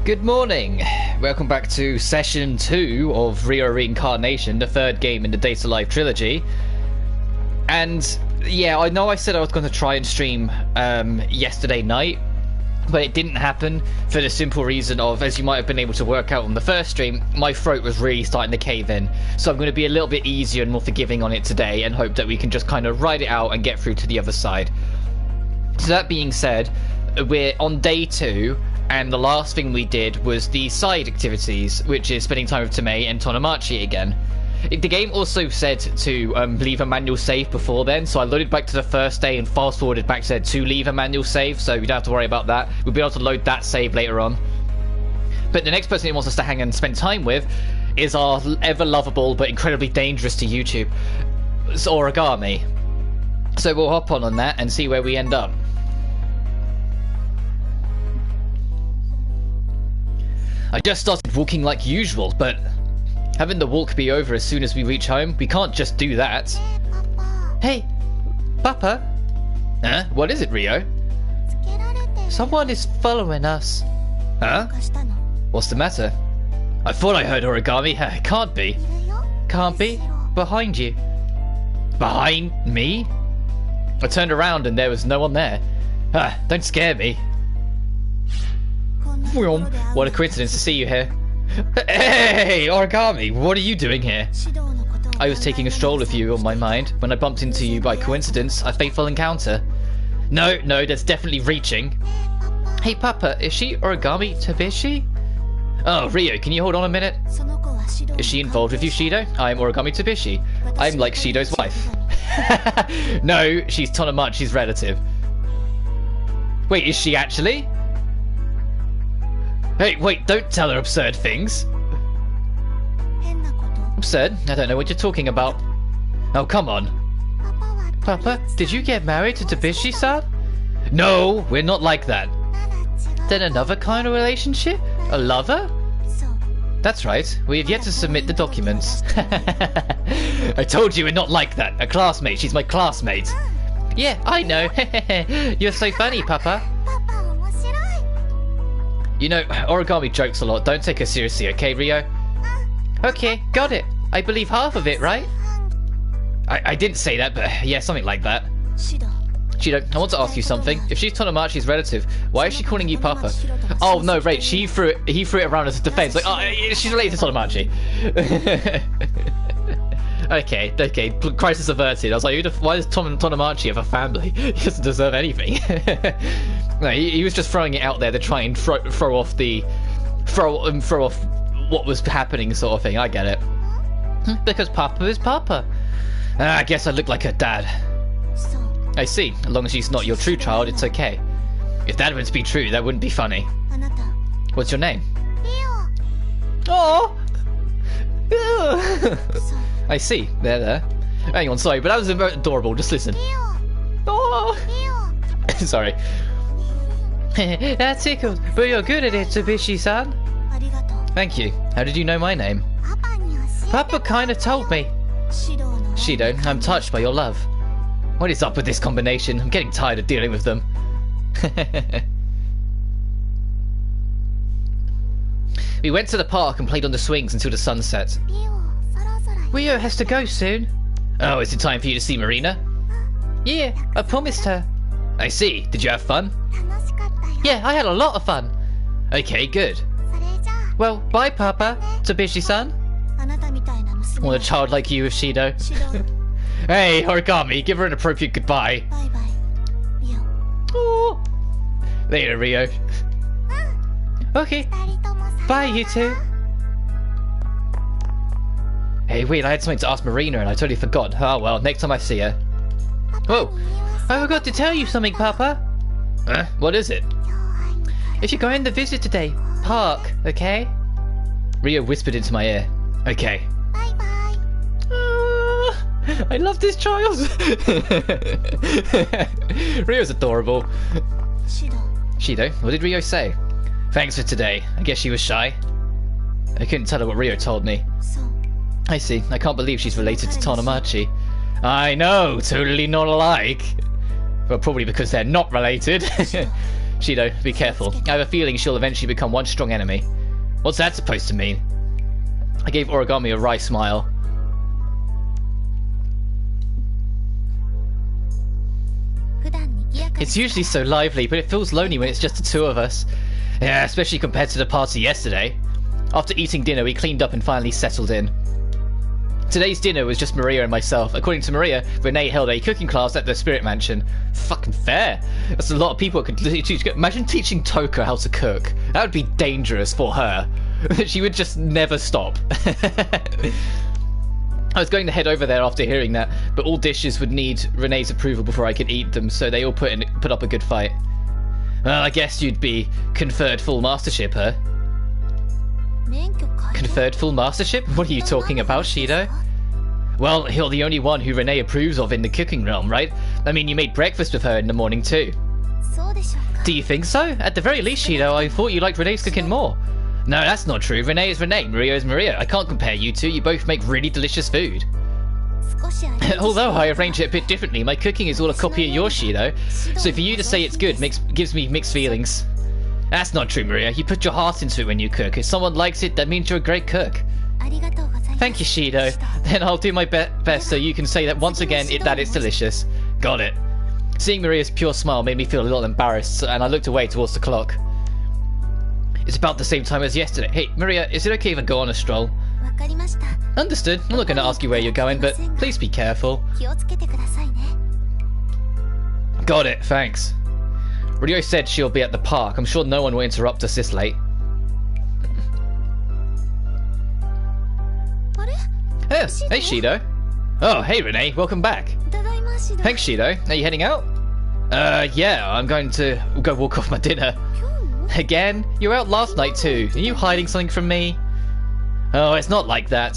Good morning. Welcome back to session 2 of Rio-Reincarnation, the third game in the Data Life trilogy. And yeah, I know I said I was going to try and stream yesterday night, but it didn't happen for the simple reason of, as you might have been able to work out on the first stream, my throat was really starting to cave in. So I'm going to be a little bit easier and more forgiving on it today and hope that we can just kind of ride it out and get through to the other side. So that being said, we're on day 2. And the last thing we did was the side activities, which is spending time with Tomei and Tonomachi again. The game also said to leave a manual save before then, so I loaded back to the first day and fast forwarded back to leave a manual save, so we don't have to worry about that. We'll be able to load that save later on. But the next person he wants us to hang and spend time with is our ever lovable but incredibly dangerous to YouTube, Origami. So we'll hop on that and see where we end up. I just started walking like usual, but having the walk be over as soon as we reach home, we can't just do that. Hey, Papa? Huh? What is it, Rio? Someone is following us. Huh? What's the matter? I thought I heard Origami. It can't be. Can't be? Behind you. Behind me? I turned around and there was no one there. Don't scare me. What a coincidence to see you here. Hey, Origami, what are you doing here? I was taking a stroll with you on my mind when I bumped into you by coincidence, a fateful encounter. No, that's definitely reaching. Hey, Papa, is she Origami Tabishi? Oh, Rio, can you hold on a minute? Is she involved with you, Shido? I'm Origami Tabishi. I'm like Shido's wife. No, she's Tonomachi's relative. Wait, is she actually? Hey, wait, don't tell her absurd things. Absurd? I don't know what you're talking about. Oh, come on. Papa, did you get married to Tabishi-san? No, we're not like that. Then another kind of relationship? A lover? That's right, we have yet to submit the documents. I told you we're not like that. A classmate, she's my classmate. Yeah, I know. You're so funny, Papa. You know, Origami jokes a lot. Don't take her seriously, okay, Rio? Okay, got it. I believe half of it, right? I didn't say that, but yeah, something like that. Shido, I want to ask you something. If she's Tonomachi's relative, why is she calling you Papa? Oh, no, right, he threw it around as a defense. Like, oh, she's related to Tonomachi. Okay, crisis averted. I was like, why does Tonomachi have a family? He doesn't deserve anything. No, he was just throwing it out there to try and throw off what was happening, sort of thing. I get it. Because Papa is Papa. I guess I look like her dad. I see. As long as she's not your true child, it's okay. If that were to be true, that wouldn't be funny. What's your name? Oh. I see. There. Hang on, sorry, but that was adorable. Just listen. Oh. Sorry. That tickled, but you're good at it, Tabishi-san. Thank you. How did you know my name? Papa kinda told me. Shido, I'm touched by your love. What is up with this combination? I'm getting tired of dealing with them. We went to the park and played on the swings until the sun set. Rio has to go soon. Oh, is it time for you to see Marina? Yeah, I promised her. I see. Did you have fun? Yeah, I had a lot of fun. Okay, good. Well, bye, Papa. Tabishi-san. Want a child like you with Shido? Hey, Origami, give her an appropriate goodbye. Oh. Later, Rio. Okay. Bye, you two. Hey, wait, I had something to ask Marina and I totally forgot. Oh, well, next time I see her. Whoa, I forgot to tell you something, Papa. Huh? What is it? If you're going to visit today, park, okay? Rio whispered into my ear. Okay. Bye-bye. I love this child. Rio's adorable. Shido, what did Rio say? Thanks for today. I guess she was shy. I couldn't tell her what Rio told me. I see. I can't believe she's related to Tonomachi. I know, totally not alike. Well, probably because they're not related. Shido, be careful. I have a feeling she'll eventually become one strong enemy. What's that supposed to mean? I gave Origami a wry smile. It's usually so lively, but it feels lonely when it's just the two of us. Yeah, especially compared to the party yesterday. After eating dinner, we cleaned up and finally settled in. Today's dinner was just Maria and myself. According to Maria, Rinne held a cooking class at the Spirit Mansion. Fucking fair. That's a lot of people could teach. Imagine teaching Toka how to cook. That would be dangerous for her. She would just never stop. I was going to head over there after hearing that, but all dishes would need Rinne's approval before I could eat them, so they all put up a good fight. Well, I guess you'd be conferred full mastership, huh? Conferred full mastership? What are you talking about, Shido? Well, you're the only one who Rinne approves of in the cooking realm, right? I mean, you made breakfast with her in the morning too. Do you think so? At the very least, Shido, I thought you liked Rinne's cooking more. No, that's not true. Rinne is Rinne, Maria is Maria. I can't compare you two. You both make really delicious food. Although I arrange it a bit differently, my cooking is all a copy of yours, Shido. So for you to say it's good gives me mixed feelings. That's not true, Maria. You put your heart into it when you cook. If someone likes it, that means you're a great cook. Thank you, Shido. Then I'll do my best so you can say that once again that it's delicious. Got it. Seeing Maria's pure smile made me feel a little embarrassed, and I looked away towards the clock. It's about the same time as yesterday. Hey, Maria, is it okay if I go on a stroll? Understood. I'm not going to ask you where you're going, but please be careful. Got it, thanks. Rio said she'll be at the park. I'm sure no one will interrupt us this late. Hey, Shido. Oh, hey, Rinne. Welcome back. Thanks, Shido. Are you heading out? Yeah, I'm going to go walk off my dinner. Again? You were out last night too. Are you hiding something from me? Oh, it's not like that.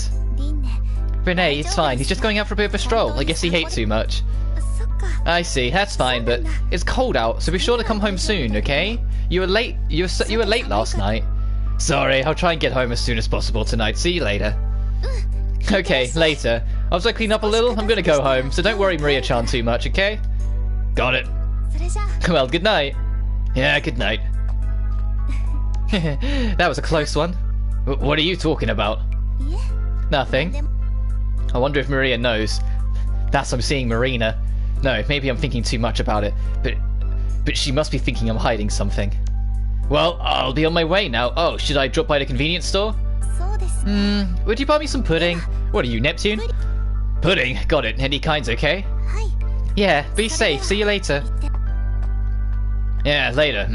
Rinne, it's fine. He's just going out for a bit of a stroll. I guess he ate too much. I see. That's fine, but it's cold out, so be sure to come home soon, okay? You were late. You were late last night. Sorry. I'll try and get home as soon as possible tonight. See you later. Okay, later. After I clean up a little, I'm gonna go home, so don't worry Maria-chan too much, okay? Got it. Well, good night. Yeah, good night. That was a close one. What are you talking about? Nothing. I wonder if Maria knows. That's I'm seeing Marina. No, maybe I'm thinking too much about it. But she must be thinking I'm hiding something. Well, I'll be on my way now. Oh, should I drop by the convenience store? Would you buy me some pudding? What are you, Neptune? Pudding? Got it. Any kinds, okay? Yeah, be safe. See you later. Yeah, later.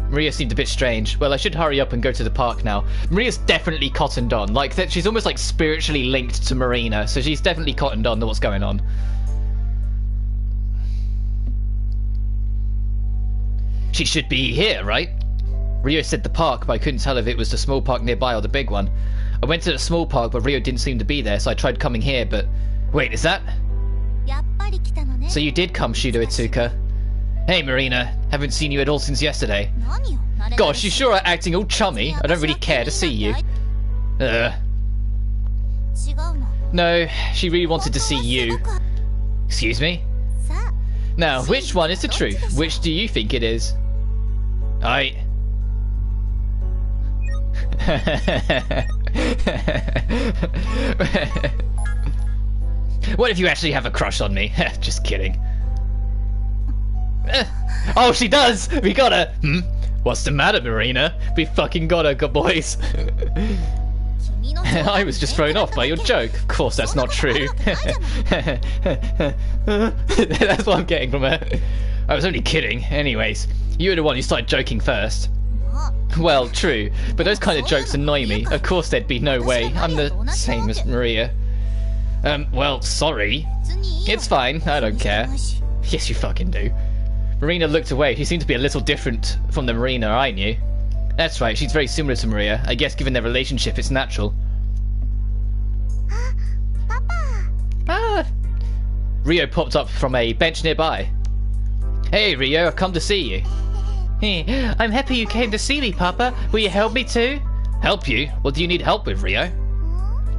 Maria seemed a bit strange. Well, I should hurry up and go to the park now. Maria's definitely cottoned on. Like, she's almost like spiritually linked to Marina, so she's definitely cottoned on to what's going on. She should be here, right? Rio said the park, but I couldn't tell if it was the small park nearby or the big one. I went to the small park, but Rio didn't seem to be there, so I tried coming here, but... Wait, is that... So you did come, Shido Itsuka. Hey, Marina. Haven't seen you at all since yesterday. Gosh, you sure are acting all chummy. I don't really care to see you. No, she really wanted to see you. Excuse me? Now, which one is the truth? Which do you think it is? What if you actually have a crush on me? Just kidding. Oh, she does! We got her! What's the matter, Marina? We fucking got her, good boys. I was just thrown off by your joke. Of course that's not true. That's what I'm getting from her. I was only kidding. Anyways, you were the one who started joking first. Well, true, but those kind of jokes annoy me. Of course there'd be no way. I'm the same as Maria. Well, sorry. It's fine, I don't care. Yes, you fucking do. Marina looked away. She seemed to be a little different from the Marina I knew. That's right, she's very similar to Maria. I guess given their relationship, it's natural. Ah! Rio popped up from a bench nearby. Hey, Rio, I've come to see you. Hey, I'm happy you came to see me, Papa. Will you help me too? Help you? What do you need help with, Rio?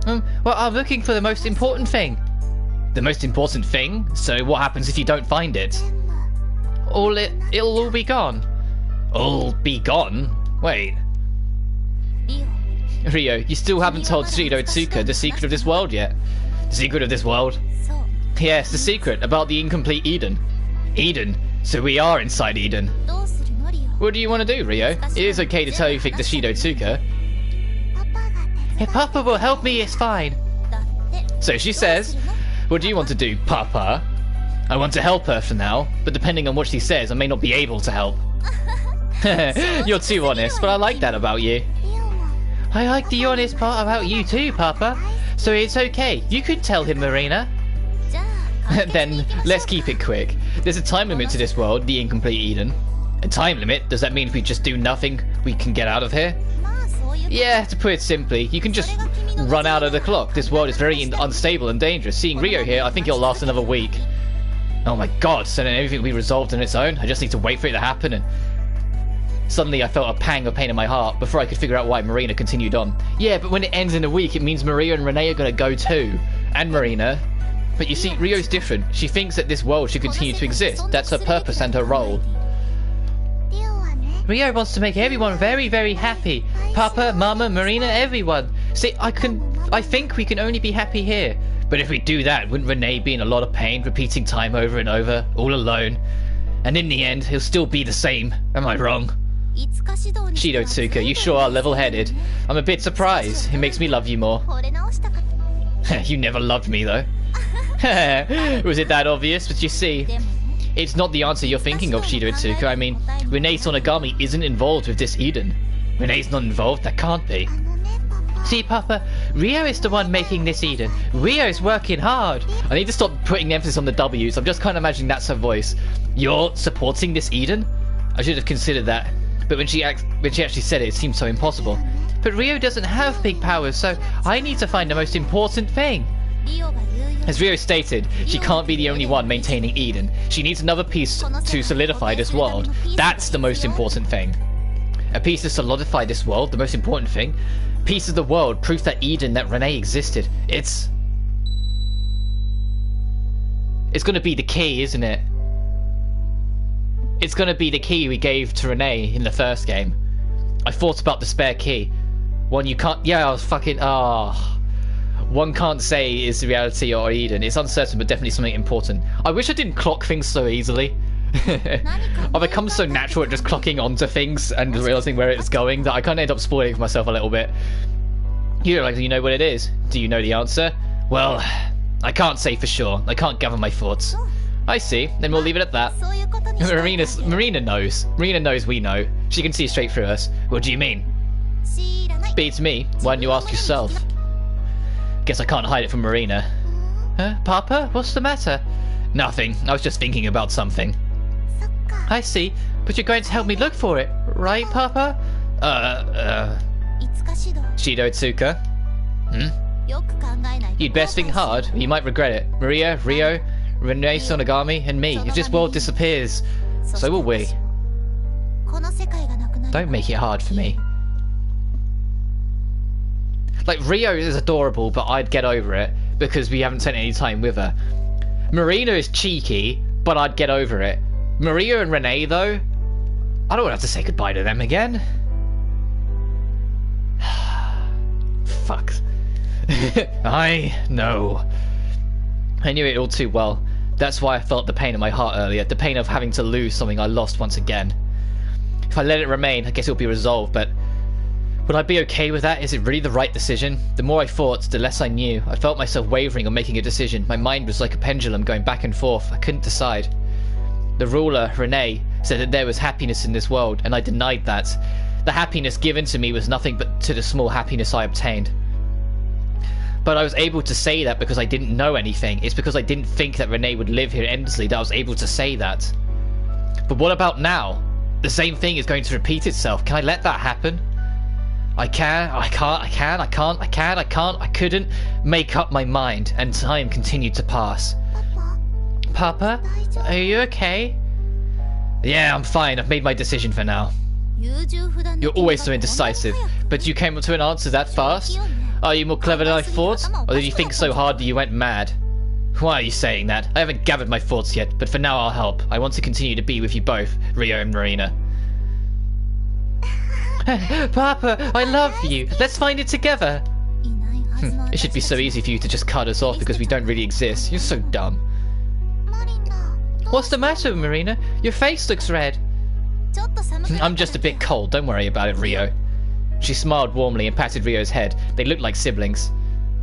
Well, I'm looking for the most important thing. The most important thing? So what happens if you don't find it? it'll all be gone. All be gone? Wait. Rio, you still haven't told Shido-tsuka the secret of this world yet. The secret of this world? Yes, the secret about the incomplete Eden. Eden? So we are inside Eden. What do you want to do, Rio? It is okay to tell you think to Shido-tsuka. If Papa will help me, it's fine. So she says, what do you want to do, Papa? I want to help her for now, but depending on what she says, I may not be able to help. You're too honest, but I like that about you. I like the honest part about you too, Papa. So it's okay. You could tell him, Marina. Then, let's keep it quick. There's a time limit to this world, the incomplete Eden. A time limit? Does that mean if we just do nothing, we can get out of here? Yeah, to put it simply, you can just run out of the clock. This world is very unstable and dangerous. Seeing Rio here, I think it'll last another week. Oh my god, so then everything will be resolved on its own? I just need to wait for it to happen and... Suddenly I felt a pang of pain in my heart before I could figure out why Marina continued on. Yeah, but when it ends in a week, it means Maria and Rinne are gonna go too. And Marina. But you see, Rio's different. She thinks that this world should continue to exist. That's her purpose and her role. Rio wants to make everyone very, very happy. Papa, Mama, Marina, everyone. See, I think we can only be happy here. But if we do that, wouldn't Rinne be in a lot of pain, repeating time over and over, all alone? And in the end, he'll still be the same. Am I wrong? Shido-tsuka, you sure are level-headed. I'm a bit surprised. It makes me love you more. You never loved me, though. Was it that obvious? But you see, it's not the answer you're thinking of, Shido-tsuka. I mean, Rinne Sonogami isn't involved with this Eden. Rinne's not involved? That can't be. See, Papa, Rio is the one making this Eden. Rio's working hard. I need to stop putting emphasis on the W's. I'm just kind of imagining that's her voice. You're supporting this Eden? I should have considered that. But when she actually said it, it seemed so impossible. But Rio doesn't have big powers, so I need to find the most important thing. As Rio stated, she can't be the only one maintaining Eden. She needs another piece to solidify this world. That's the most important thing. A piece to solidify this world, the most important thing. Piece of the world, proof that Eden, that Rinne existed. It's gonna be the key, isn't it? It's gonna be the key we gave to Rinne in the first game. I thought about the spare key. One you can't... Yeah, I was fucking... One can't say is the reality or Eden. It's uncertain, but definitely something important. I wish I didn't clock things so easily. I've become so natural at just clocking onto things and realizing where it's going that I kind of end up spoiling for myself a little bit. You look like you know what it is. Do you know the answer? Well, I can't say for sure. I can't gather my thoughts. I see. Then we'll leave it at that. Marina knows. Marina knows we know. She can see straight through us. What do you mean? Beats me. Why don't you ask yourself? Guess I can't hide it from Marina. Huh? Papa? What's the matter? Nothing. I was just thinking about something. I see. But you're going to help me look for it, right, Papa? Shido-tsuka? You'd best think hard. You might regret it. Maria, Rio, Rinne Sonogami, and me. If this world disappears, so will we. Don't make it hard for me. Like, Rio is adorable, but I'd get over it because we haven't spent any time with her. Marina is cheeky, but I'd get over it. Maria and Rinne, though, I don't want to have to say goodbye to them again. Fuck. I know. I knew it all too well. That's why I felt the pain in my heart earlier. The pain of having to lose something I lost once again. If I let it remain, I guess it'll be resolved, but... would I be okay with that? Is it really the right decision? The more I thought, the less I knew. I felt myself wavering on making a decision. My mind was like a pendulum going back and forth. I couldn't decide. The ruler, Rinne, said that there was happiness in this world, and I denied that. The happiness given to me was nothing but to the small happiness I obtained. But I was able to say that because I didn't know anything. It's because I didn't think that Rinne would live here endlessly that I was able to say that. But what about now? The same thing is going to repeat itself. Can I let that happen? I couldn't make up my mind, and time continued to pass. Papa, are you okay? Yeah, I'm fine. I've made my decision for now. You're always so indecisive, but you came to an answer that fast? Are you more clever than I thought? Or did you think so hard that you went mad? Why are you saying that? I haven't gathered my thoughts yet, but for now I'll help. I want to continue to be with you both, Rio and Marina. Papa, I love you. Let's find it together. It should be so easy for you to just cut us off because we don't really exist. You're so dumb. What's the matter, Marina? Your face looks red. I'm just a bit cold. Don't worry about it, Rio. She smiled warmly and patted Rio's head. They looked like siblings.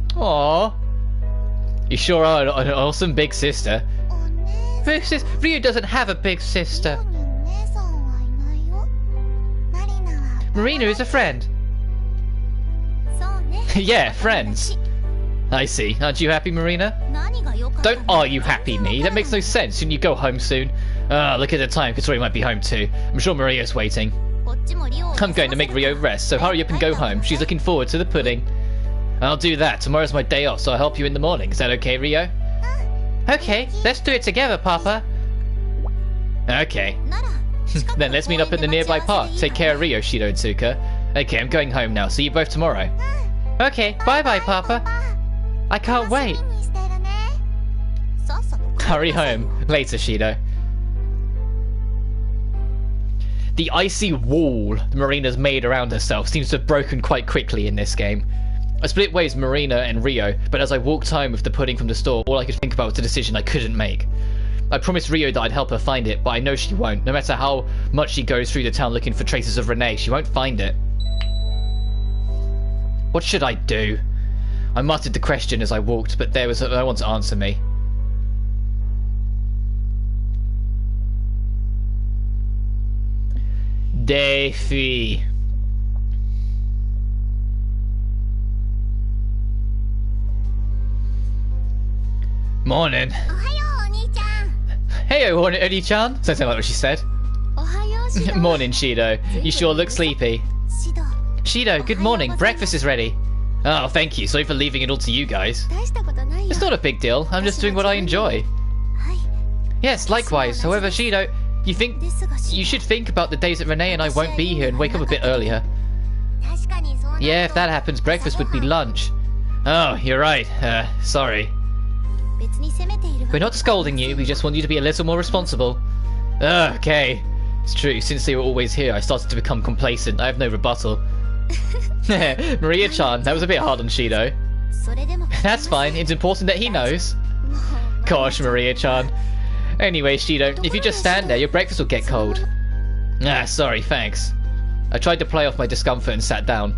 Aww. You sure are an awesome big sister. Rio doesn't have a big sister. Marina is a friend. Yeah, friends. I see. Aren't you happy, Marina? Don't are you happy me? That makes no sense. Shouldn't you go home soon? Look at the time. Katori might be home too. I'm sure Maria's waiting. I'm going to make Rio rest, so hurry up and go home. She's looking forward to the pudding. I'll do that. Tomorrow's my day off, so I'll help you in the morning. Is that okay, Rio? Okay, let's do it together, Papa. Okay. Then let's meet up at the nearby park. Take care of Rio, Shido and Tsuka. Okay, I'm going home now. See you both tomorrow. Okay, bye-bye, Papa. I can't wait. Hurry home. Later, Shido. The icy wall Marina's made around herself seems to have broken quite quickly in this game. I split ways with Marina and Rio, but as I walked home with the pudding from the store, all I could think about was a decision I couldn't make. I promised Rio that I'd help her find it, but I know she won't. No matter how much she goes through the town looking for traces of Rinne, she won't find it. What should I do? I muttered the question as I walked, but there was no one to answer me. Day 3. Morning. Hey, Oni-chan. Something like what she said. Morning, Shido. You sure look sleepy. Shido, good morning. Breakfast is ready. Oh, thank you. Sorry for leaving it all to you guys. It's not a big deal. I'm just doing what I enjoy. Yes, likewise. However, Shido, you should think about the days that Rinne and I won't be here and wake up a bit earlier. Yeah, if that happens, breakfast would be lunch. Oh, you're right. Sorry. We're not scolding you, we just want you to be a little more responsible. Okay. It's true, since they were always here, I started to become complacent. I have no rebuttal. Maria-chan, that was a bit hard on Shido. That's fine, it's important that he knows. Gosh, Maria-chan. Anyway, Shido, if you just stand there, your breakfast will get cold. Ah, sorry, thanks. I tried to play off my discomfort and sat down.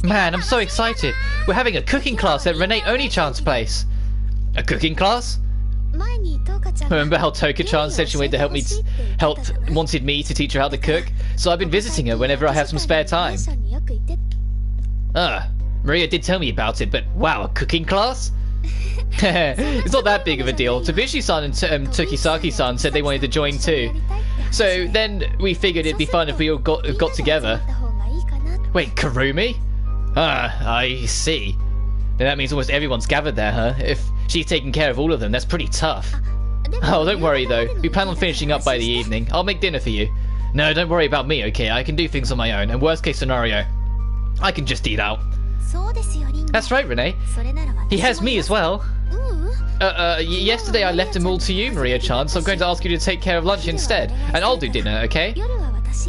Man, I'm so excited. We're having a cooking class at Rinne Oni-chan's place. A cooking class? Remember how Toka-chan said she wanted to wanted me to teach her how to cook? So I've been visiting her whenever I have some spare time. Maria did tell me about it, but wow, a cooking class? It's not that big of a deal. Tabishi-san and Tokisaki-san said they wanted to join too. So then we figured it'd be fun if we all got together. Wait, Karumi? I see. Then that means almost everyone's gathered there, huh? If she's taking care of all of them, that's pretty tough. Oh, don't worry though. We plan on finishing up by the evening. I'll make dinner for you. No, don't worry about me, okay? I can do things on my own, and worst case scenario, I can just eat out. That's right, Rinne. He has me as well. Yesterday I left them all to you, Maria-chan, so I'm going to ask you to take care of lunch instead, and I'll do dinner, okay?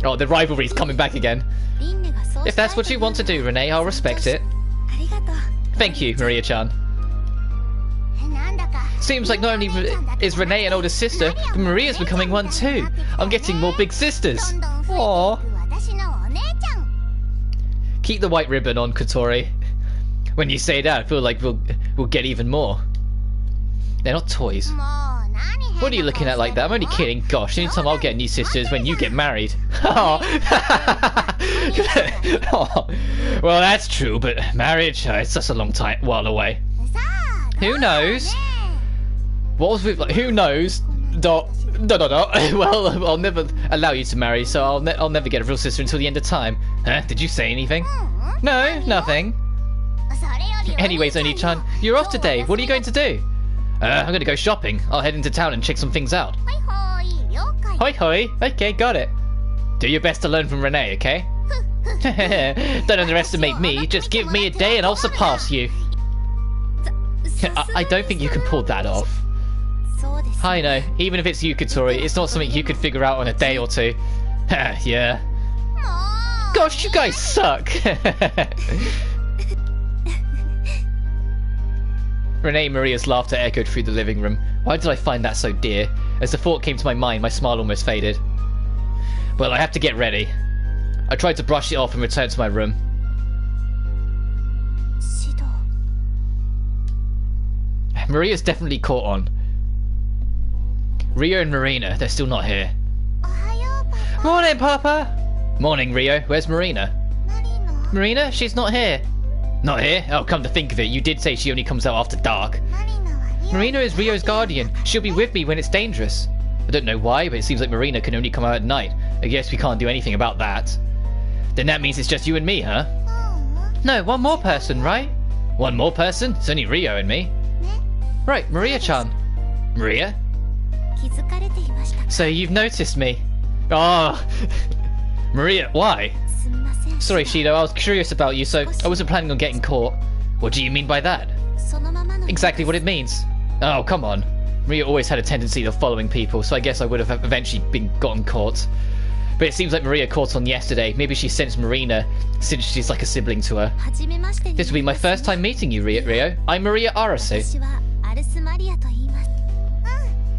Oh, the rivalry's coming back again. If that's what you want to do, Rinne, I'll respect it. Thank you, Maria-chan. Seems like not only is Rinne an older sister, but Maria's becoming one too. I'm getting more big sisters. Aww. Keep the white ribbon on, Katori. When you say that, I feel like we'll get even more. They're not toys. What are you looking at like that? I'm only kidding. Gosh, the only time I'll get new sisters is when you get married. Oh. Well, that's true, but marriage, it's just a long while away. Who knows? What was with, like, who knows? Well, I'll never allow you to marry, so I'll never get a real sister until the end of time. Huh? Did you say anything? No, nothing. Anyways, Oni-chan, you're off today. What are you going to do? I'm going to go shopping. I'll head into town and check some things out. Hoi hoi. Okay, got it. Do your best to learn from Rinne, okay? Don't underestimate me. Just give me a day and I'll surpass you. I don't think you can pull that off. I know. Even if it's Yukatori, it's not something you could figure out in a day or two. Yeah. Gosh, you guys suck. Rinne and Maria's laughter echoed through the living room. Why did I find that so dear? As the thought came to my mind, my smile almost faded. Well, I have to get ready. I tried to brush it off and return to my room. Maria's definitely caught on. Rio and Marina, they're still not here. Morning, Papa! Morning, Rio. Where's Marina? Marina? She's not here. Not here? Oh, come to think of it, you did say she only comes out after dark. Marina is Rio's guardian. She'll be with me when it's dangerous. I don't know why, but it seems like Marina can only come out at night. I guess we can't do anything about that. Then that means it's just you and me, huh? No, one more person, right? One more person? It's only Rio and me. Right, Maria-chan. Maria? So you've noticed me. Oh, Maria, why? Sorry, Shido, I was curious about you, so I wasn't planning on getting caught. What do you mean by that? Exactly what it means. Oh, come on. Maria always had a tendency to following people, so I guess I would have eventually gotten caught. But it seems like Maria caught on yesterday. Maybe she sensed Marina, since she's like a sibling to her. This will be my first time meeting you, Rio. I'm Maria Arasu.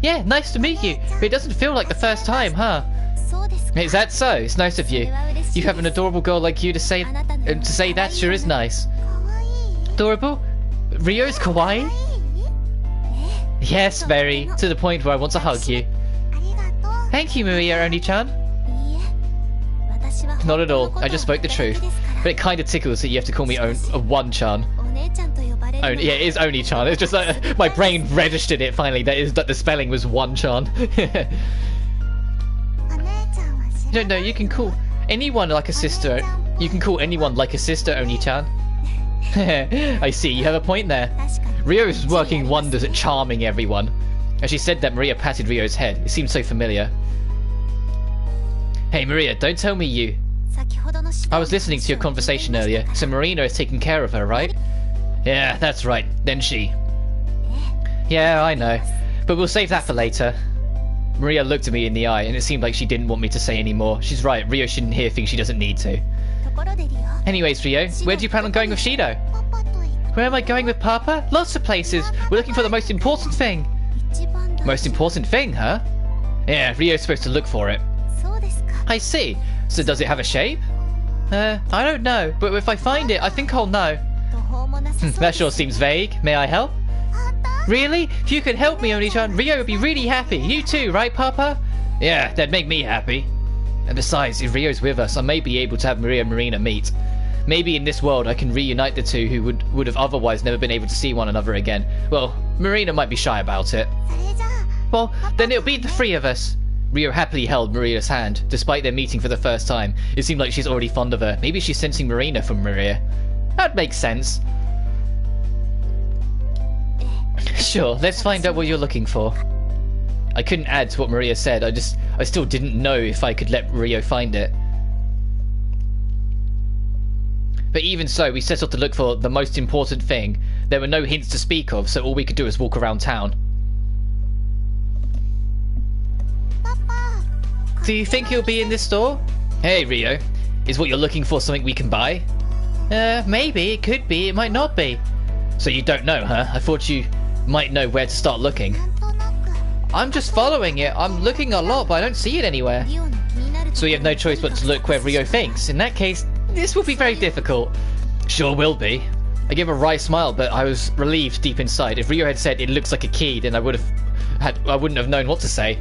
Yeah, nice to meet you. But it doesn't feel like the first time, huh? Is that so? It's nice of you. You have an adorable girl like you to say that sure is nice. Adorable? Rio's kawaii? Yes, very. To the point where I want to hug you. Thank you, Maria Oni-chan. Not at all. I just spoke the truth. But it kind of tickles that you have to call me One-chan. Yeah, it is Oni-chan. It's just like my brain registered it finally. That the spelling was One-chan. No, you can call anyone like a sister. You can call anyone like a sister, Oni-chan. I see, you have a point there. Rio is working wonders at charming everyone. As she said that, Maria patted Rio's head. It seemed so familiar. Hey Maria, don't tell me you... I was listening to your conversation earlier, so Marina is taking care of her, right? Yeah, that's right. Then she... Yeah, I know. But we'll save that for later. Maria looked at me in the eye, and it seemed like she didn't want me to say any more. She's right, Rio shouldn't hear things she doesn't need to. Anyways, Rio, where do you plan on going with Shido? Where am I going with Papa? Lots of places. We're looking for the most important thing. Most important thing, huh? Yeah, Rio's supposed to look for it. I see. So does it have a shape? I don't know, but if I find it, I think I'll know. That sure seems vague. May I help? Really? If you could help me, Oni-chan, Rio would be really happy. You too, right, Papa? Yeah, that'd make me happy. And besides, if Rio's with us, I may be able to have Maria and Marina meet. Maybe in this world I can reunite the two who would have otherwise never been able to see one another again. Well, Marina might be shy about it. Well, then it'll be the three of us. Rio happily held Maria's hand, despite their meeting for the first time. It seemed like she's already fond of her. Maybe she's sensing Marina from Maria. That makes sense. Sure, let's find out what you're looking for. I couldn't add to what Maria said. I still didn't know if I could let Rio find it. But even so, we set off to look for the most important thing. There were no hints to speak of, so all we could do was walk around town. Do you think he'll be in this store? Hey, Rio. Is what you're looking for something we can buy? Maybe. It could be. It might not be. So you don't know, huh? I thought you might know where to start looking. I'm just following it. I'm looking a lot, but I don't see it anywhere. So we have no choice but to look where Rio thinks. In that case, this will be very difficult. Sure will be. I gave a wry smile, but I was relieved deep inside. If Rio had said it looks like a key, then I wouldn't have known what to say.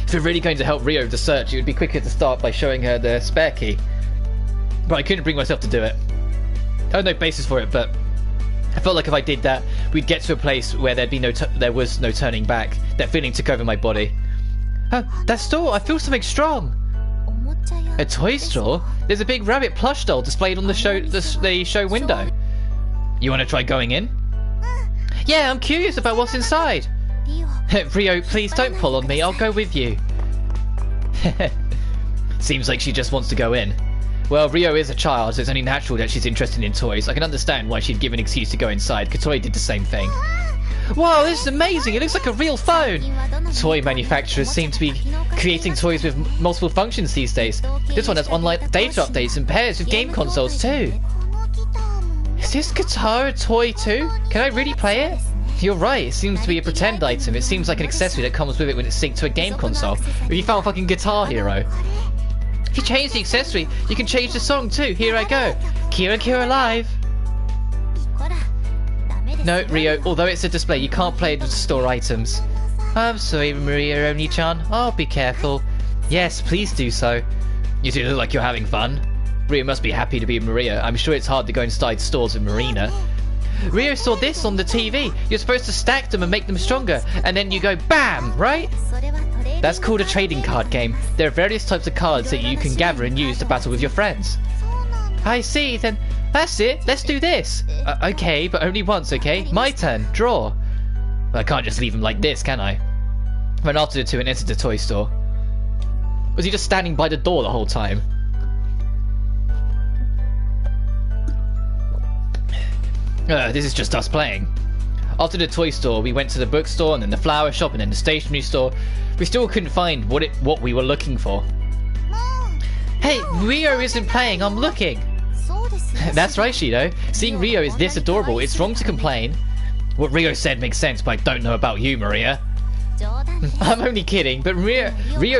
If we're really going to help Rio with the search, it would be quicker to start by showing her the spare key. But I couldn't bring myself to do it. I had no basis for it, but I felt like if I did that, we'd get to a place where there was no turning back. That feeling took over my body. That store! I feel something strong! A toy store? There's a big rabbit plush doll displayed on the show window. You want to try going in? Yeah, I'm curious about what's inside. Rio, please don't pull on me. I'll go with you. Seems like she just wants to go in. Well, Rio is a child, so it's only natural that she's interested in toys. I can understand why she'd give an excuse to go inside. Kotoe did the same thing. Wow, this is amazing! It looks like a real phone! Toy manufacturers seem to be creating toys with multiple functions these days. This one has online data updates and pairs with game consoles too. Is this guitar a toy too? Can I really play it? You're right, it seems to be a pretend item. It seems like an accessory that comes with it when it's synced to a game console. If you found a fucking Guitar Hero. If you change the accessory, you can change the song too. Here I go. Kira Kira Live. No, Rio, although it's a display, you can't play it to store items. I'm sorry, Maria Oni-chan. I'll be careful. Yes, please do so. You do look like you're having fun. Rio must be happy to be Maria. I'm sure it's hard to go inside stores with Marina. Rio saw this on the TV. You're supposed to stack them and make them stronger, and then you go BAM, right? That's called a trading card game. There are various types of cards that you can gather and use to battle with your friends. I see, then that's it. Let's do this. Okay, but only once, okay? My turn. Draw. Well, I can't just leave him like this, can I? Ran after the two and entered the toy store. Was he just standing by the door the whole time? This is just us playing. After the toy store, we went to the bookstore and then the flower shop and then the stationery store. We still couldn't find what we were looking for. Hey, Rio isn't playing, I'm looking. That's right, Shido. Seeing Rio is this adorable, it's wrong to complain. What Rio said makes sense, but I don't know about you, Maria. I'm only kidding, but Rio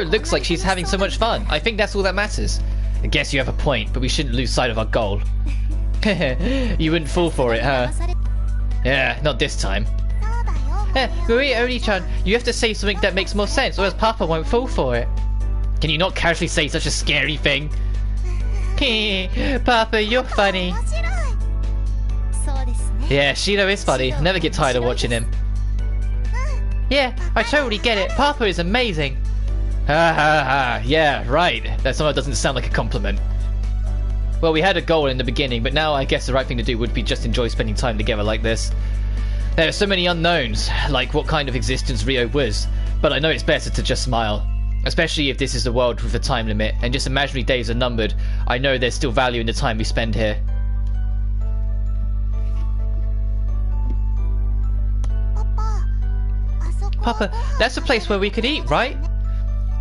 looks like she's having so much fun. I think that's all that matters. I guess you have a point, but we shouldn't lose sight of our goal. You wouldn't fall for it, huh? Yeah, not this time. Maria Oni-chan, you have to say something that makes more sense, or else Papa won't fall for it. Can you not casually say such a scary thing? Papa, you're funny. Yeah, Shido is funny. I never get tired of watching him. Yeah, I totally get it. Papa is amazing. Ha ha ha. Yeah, right. That somehow doesn't sound like a compliment. Well, we had a goal in the beginning, but now I guess the right thing to do would be just enjoy spending time together like this. There are so many unknowns, like what kind of existence Rio was, but I know it's better to just smile. Especially if this is a world with a time limit, and just imaginary days are numbered. I know there's still value in the time we spend here. Papa, that's a place where we could eat, right?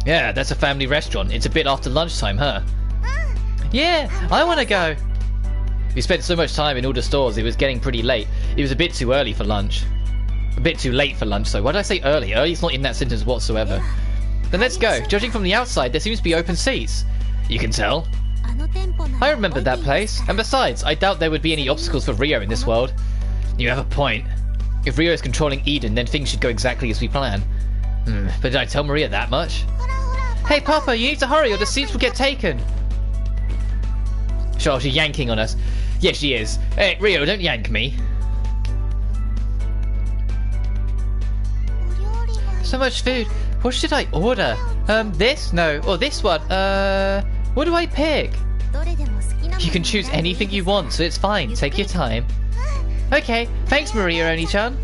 Yeah, that's a family restaurant. It's a bit after lunchtime, huh? Yeah, I want to go. We spent so much time in all the stores, it was getting pretty late. It was a bit too early for lunch. A bit too late for lunch, so why did I say early? Early's not in that sentence whatsoever. Then let's go. Judging from the outside, there seems to be open seats. You can tell. I remember that place. And besides, I doubt there would be any obstacles for Rio in this world. You have a point. If Rio is controlling Eden, then things should go exactly as we plan. But did I tell Maria that much? Hey Papa, you need to hurry or the seats will get taken. Sure, she's yanking on us. Yes, she is. Hey, Rio, don't yank me. So much food. What should I order? This? No. Or this one? What do I pick? You can choose anything you want, so it's fine. Take your time. Okay. Thanks, Maria Oni-chan.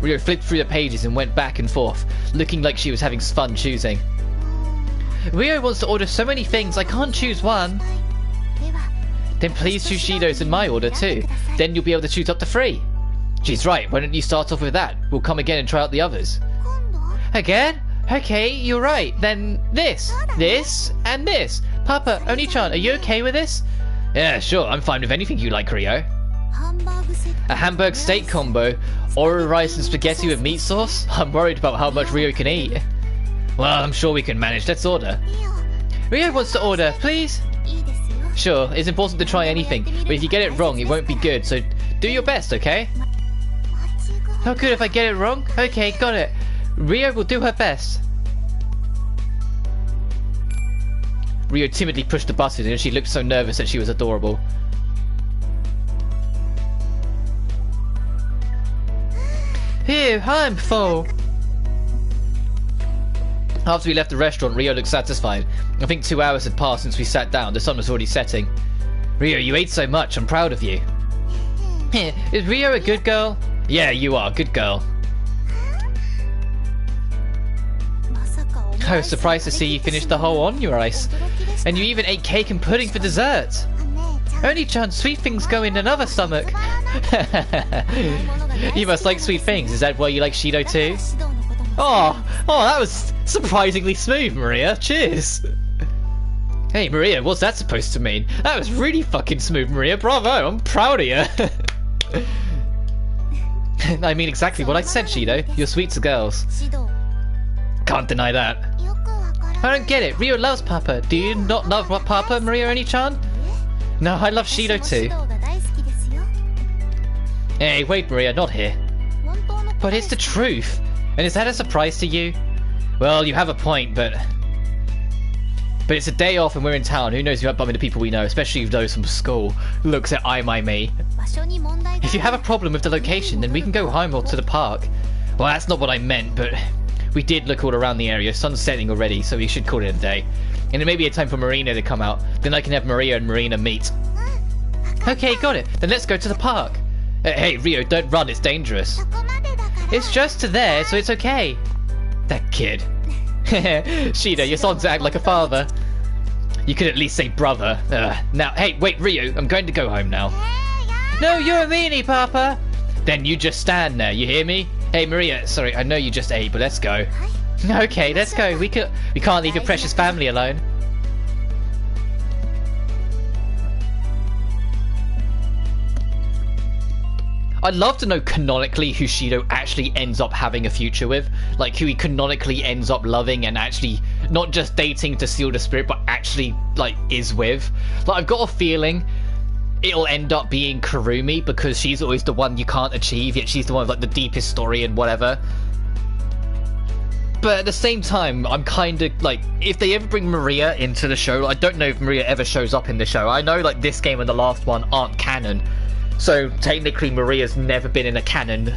Rio flipped through the pages and went back and forth, looking like she was having fun choosing. Rio wants to order so many things, I can't choose one. Then please choose Shido's in my order too. Then you'll be able to choose up to 3. She's right, why don't you start off with that? We'll come again and try out the others. Again? Okay, you're right. Then this, and this. Papa, Oni-chan, are you okay with this? Yeah, sure, I'm fine with anything you like, Rio. A hamburg steak combo, Oro rice and spaghetti with meat sauce? I'm worried about how much Rio can eat. Well, I'm sure we can manage. Let's order. Rio wants to order, please. Sure, it's important to try anything, but if you get it wrong, it won't be good, so do your best, okay? How good if I get it wrong? Okay, got it. Rio will do her best. Rio timidly pushed the button and she looked so nervous that she was adorable. Here, I'm full. After we left the restaurant, Rio looked satisfied. I think 2 hours had passed since we sat down. The sun was already setting. Rio, you ate so much. I'm proud of you. Is Rio a good girl? Yeah, you are. Good girl. I was surprised to see you finish the whole on your ice. And you even ate cake and pudding for dessert. Only chance sweet things go in another stomach. You must like sweet things. Is that why you like Shido too? Oh, that was surprisingly smooth, Maria. Cheers. Hey, Maria, what's that supposed to mean? That was really fucking smooth, Maria. Bravo, I'm proud of you. I mean exactly what I said, Shido. You're sweet to girls. Can't deny that. I don't get it. Rio loves Papa. Do you not love Papa, Maria, any-chan? No, I love Shido too. Hey, wait, Maria, not here. But it's the truth. And is that a surprise to you? Well, you have a point, but it's a day off and we're in town. Who knows, you might bump into people we know, especially those from school. Looks at I, my, me. If you have a problem with the location, then we can go home or to the park. Well, that's not what I meant, but we did look all around the area. Sun's setting already, so we should call it a day. And it may be a time for Marina to come out. Then I can have Maria and Marina meet. Okay, got it. Then let's go to the park. Hey, Rio, don't run. It's dangerous. It's just to there, so it's okay. That kid. Shido, you're starting to act like a father. You could at least say brother. Now, hey, wait, Rio, I'm going to go home now. No, you're a meanie, Papa. Then you just stand there, you hear me? Hey, Maria, sorry, I know you just ate, but let's go. Okay, let's go. We can't leave your precious family alone. I'd love to know canonically who Shido actually ends up having a future with. Like, who he canonically ends up loving and actually not just dating to seal the spirit, but actually, like, is with. Like, I've got a feeling it'll end up being Kurumi because she's always the one you can't achieve, yet she's the one with, like, the deepest story and whatever. But at the same time, I'm kind of, like, if they ever bring Maria into the show, I don't know if Maria ever shows up in the show. I know, like, this game and the last one aren't canon. So, technically, Maria's never been in a canon,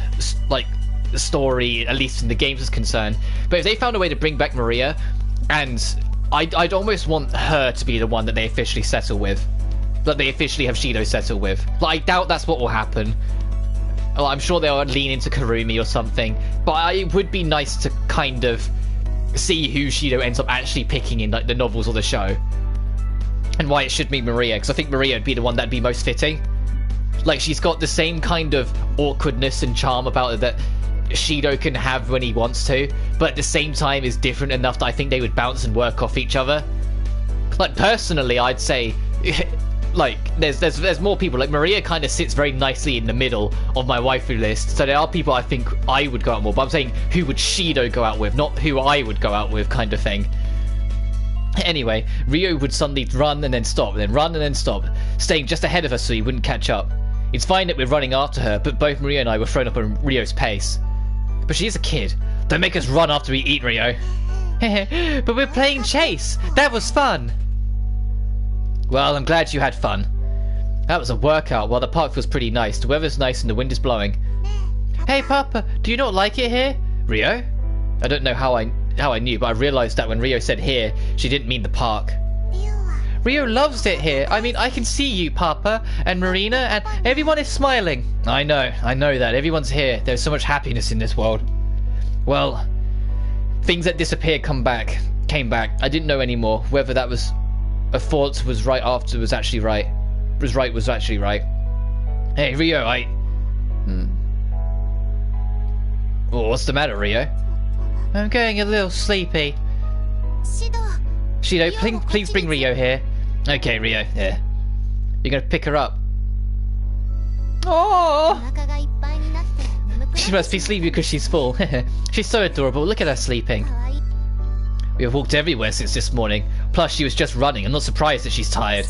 like, story, at least in the games is concerned. But if they found a way to bring back Maria, and I'd almost want her to be the one that they officially settle with. That they officially have Shido settle with. Like, I doubt that's what will happen. Well, I'm sure they'll lean into Kurumi or something. But it would be nice to kind of see who Shido ends up actually picking in, like, the novels or the show. And why it should be Maria, because I think Maria would be the one that'd be most fitting. Like, she's got the same kind of awkwardness and charm about her that Shido can have when he wants to, but at the same time is different enough that I think they would bounce and work off each other. Like, personally, I'd say, like, there's more people. Like, Maria kind of sits very nicely in the middle of my waifu list, so there are people I think I would go out more, but I'm saying who would Shido go out with, not who I would go out with kind of thing. Anyway, Rio would suddenly run and then stop, then run and then stop, staying just ahead of her so he wouldn't catch up. It's fine that we're running after her, but both Maria and I were thrown up on Rio's pace. But she is a kid. Don't make us run after we eat, Rio. But we're playing chase. That was fun. Well, I'm glad you had fun. That was a workout. While the park feels pretty nice, the weather's nice and the wind is blowing. Hey, Papa, do you not like it here? Rio? I don't know how I knew, but I realised that when Rio said here, she didn't mean the park. Rio loves it here. I mean, I can see you, Papa, and Marina, and everyone is smiling. I know that. Everyone's here. There's so much happiness in this world. Well, things that disappeared came back. I didn't know anymore whether that was a thought was right after was actually right. Was actually right. Hey, Rio, Well, what's the matter, Rio? I'm getting a little sleepy. Shido, please bring Rio here. Okay, Rio, yeah. You're gonna pick her up. Oh! She must be sleepy because she's full. She's so adorable. Look at her sleeping. We have walked everywhere since this morning. Plus, she was just running. I'm not surprised that she's tired.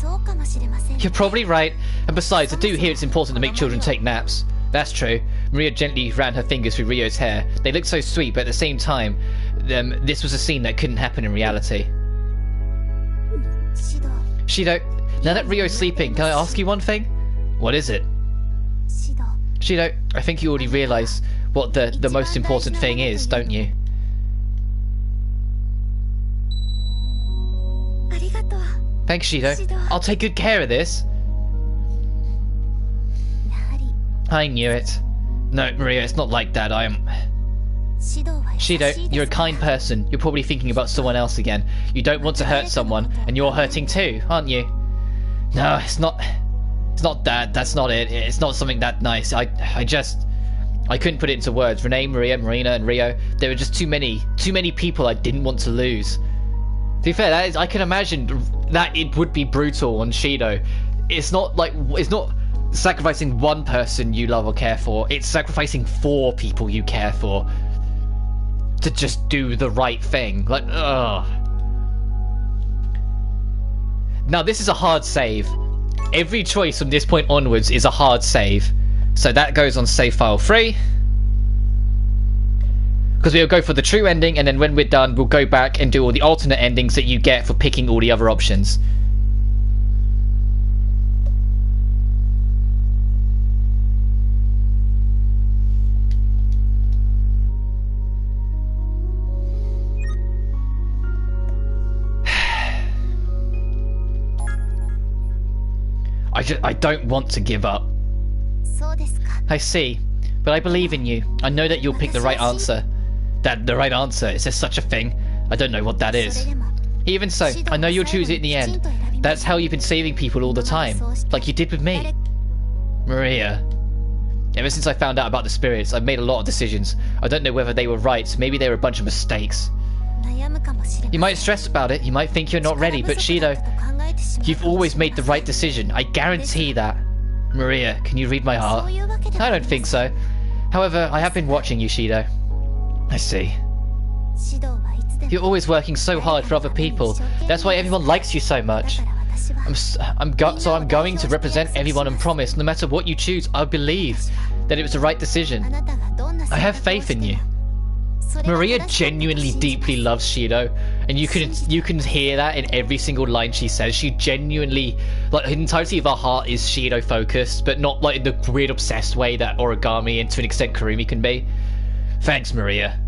You're probably right. And besides, I do hear it's important to make children take naps. That's true. Maria gently ran her fingers through Rio's hair. They looked so sweet, but at the same time, this was a scene that couldn't happen in reality. Shido, now that Rio's sleeping, can I ask you one thing? What is it? Shido, I think you already realise what the most important thing is, don't you? Thanks, Shido. I'll take good care of this. I knew it. No, Maria, it's not like that. Shido, Shido, you're a kind person. You're probably thinking about someone else again. You don't want to hurt someone, and you're hurting too, aren't you? No, it's not that. That's not it. It's not something that nice. I couldn't put it into words. Rinne, Maria, Marina, and Rio. There were just too many people I didn't want to lose. To be fair, I can imagine that it would be brutal on Shido. It's not sacrificing one person you love or care for. It's sacrificing 4 people you care for to just do the right thing. Like, ugh. Now this is a hard save. Every choice from this point onwards is a hard save. So that goes on save file 3. Because we'll go for the true ending, and then when we're done, we'll go back and do all the alternate endings that you get for picking all the other options. I don't want to give up. I see, but I believe in you. I know that you'll pick the right answer. The right answer, is there such a thing? I don't know what that is. Even so, I know you'll choose it in the end. That's how you've been saving people all the time, like you did with me. Maria. Ever since I found out about the spirits, I've made a lot of decisions. I don't know whether they were right, maybe they were a bunch of mistakes. You might stress about it, you might think you're not ready, but Shido, you've always made the right decision. I guarantee that. Maria, can you read my heart? I don't think so. However, I have been watching you, Shido. I see. You're always working so hard for other people. That's why everyone likes you so much. I'm going to represent everyone and promise, no matter what you choose, I believe that it was the right decision. I have faith in you. Maria genuinely deeply loves Shido, and you can hear that in every single line she says. She genuinely, like, the entirety of her heart is Shido focused, but not like in the weird obsessed way that Origami and to an extent Kurumi can be. Thanks, Maria.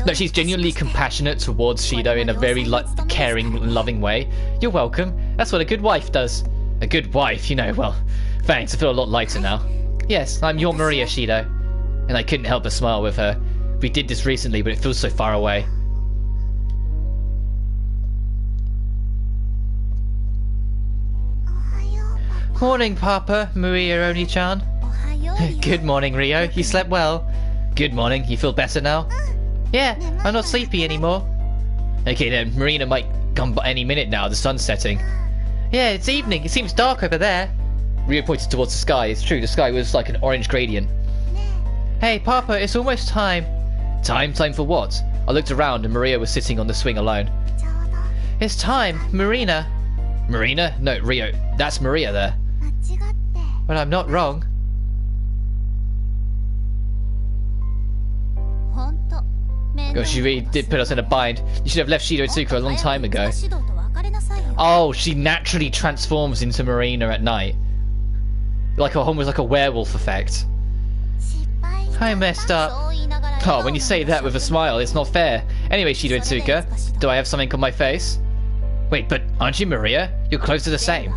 No, she's genuinely compassionate towards Shido in a very caring and loving way. You're welcome. That's what a good wife does. A good wife, you know, well, thanks, I feel a lot lighter now. Yes, I'm your Maria, Shido. And I couldn't help but smile with her. We did this recently, but it feels so far away. Morning, Papa, Maria Oni-chan. Good morning, Rio. You slept well? Good morning. You feel better now? Yeah, I'm not sleepy anymore. Okay then, Marina might come by any minute now. The sun's setting. Yeah, it's evening. It seems dark over there. Rio pointed towards the sky. It's true, the sky was like an orange gradient. Hey, Papa, it's almost time. Time for what? I looked around and Maria was sitting on the swing alone. It's time, Marina. Marina? No, Rio. That's Maria there. But I'm not wrong. Gosh, she really did put us in a bind. You should have left Shido and Tsuka a long time ago. Oh, she naturally transforms into Marina at night. Like almost like a werewolf effect. I messed up. Oh, when you say that with a smile, it's not fair. Anyway, Shido and Tsuka, do I have something on my face? Wait, but aren't you Maria? Your clothes are the same.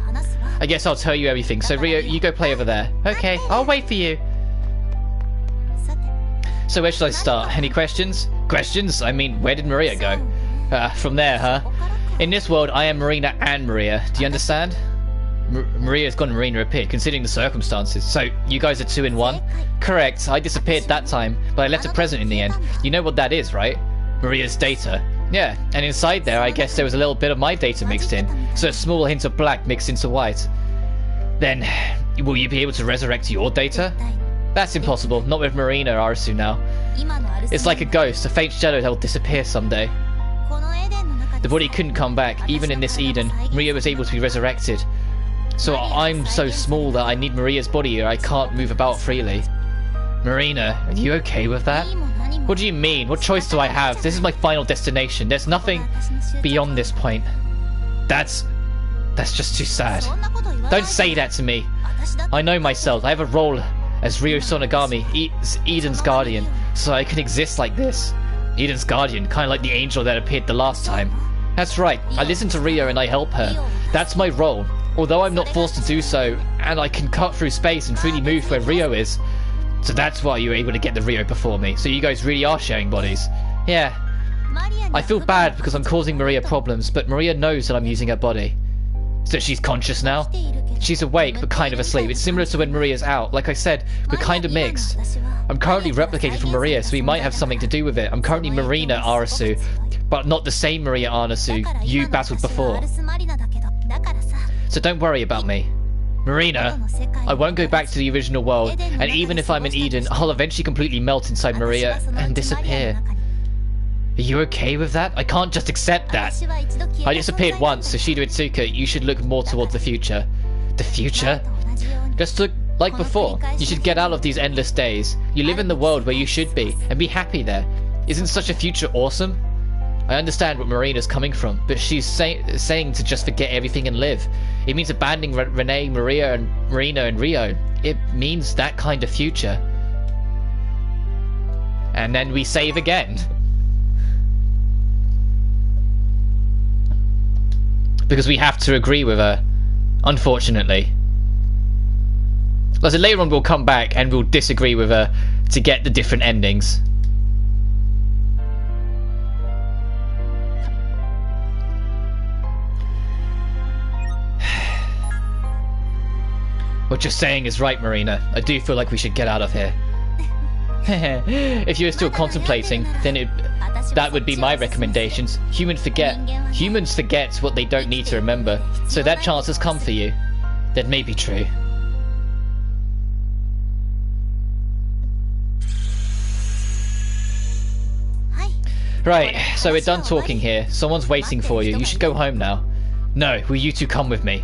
I guess I'll tell you everything. So Rio, you go play over there. Okay, I'll wait for you. So where should I start? Any questions? Questions? I mean, where did Maria go? From there, huh? In this world, I am Marina and Maria. Do you understand? Maria's gone and Marina appeared, considering the circumstances. So, you guys are 2 in 1? Correct. I disappeared that time, but I left a present in the end. You know what that is, right? Maria's data. Yeah, and inside there, I guess there was a little bit of my data mixed in. So a small hint of black mixed into white. Then, will you be able to resurrect your data? That's impossible. Not with Marina Arasu now. It's like a ghost, a faint shadow that will disappear someday. The body couldn't come back. Even in this Eden, Maria was able to be resurrected. So I'm so small that I need Maria's body or I can't move about freely. Marina, are you okay with that? What do you mean? What choice do I have? This is my final destination. There's nothing beyond this point. That's just too sad. Don't say that to me. I know myself. I have a role as Ryo Sonogami, Eden's guardian, so I can exist like this. Eden's guardian, kind of like the angel that appeared the last time. That's right, I listen to Rio and I help her. That's my role. Although I'm not forced to do so, and I can cut through space and freely move where Rio is. So that's why you were able to get the Rio before me. So you guys really are sharing bodies. Yeah. I feel bad because I'm causing Maria problems, but Maria knows that I'm using her body. So she's conscious now. She's awake, but kind of asleep. It's similar to when Maria's out. Like I said, we're kind of mixed. I'm currently replicated from Maria, so we might have something to do with it. I'm currently Marina Arasu, but not the same Maria Arasu you battled before. So don't worry about me. Marina, I won't go back to the original world, and even if I'm in Eden, I'll eventually completely melt inside Maria and disappear. Are you okay with that? I can't just accept that. I disappeared once, so Shido Itsuka, you should look more towards the future. The future? Just look like before. You should get out of these endless days. You live in the world where you should be, and be happy there. Isn't such a future awesome? I understand what Marina's coming from, but she's saying to just forget everything and live. It means abandoning Rinne, Maria, and Marina, and Rio. It means that kind of future. And then we save again. Because we have to agree with her, unfortunately. Like I said, later on we'll come back and we'll disagree with her to get the different endings. What you're saying is right, Marina. I do feel like we should get out of here. If you were still contemplating, then that would be my recommendations. Humans forget what they don't need to remember. So that chance has come for you. That may be true. Right, so we're done talking here. Someone's waiting for you. You should go home now. No, will you two come with me?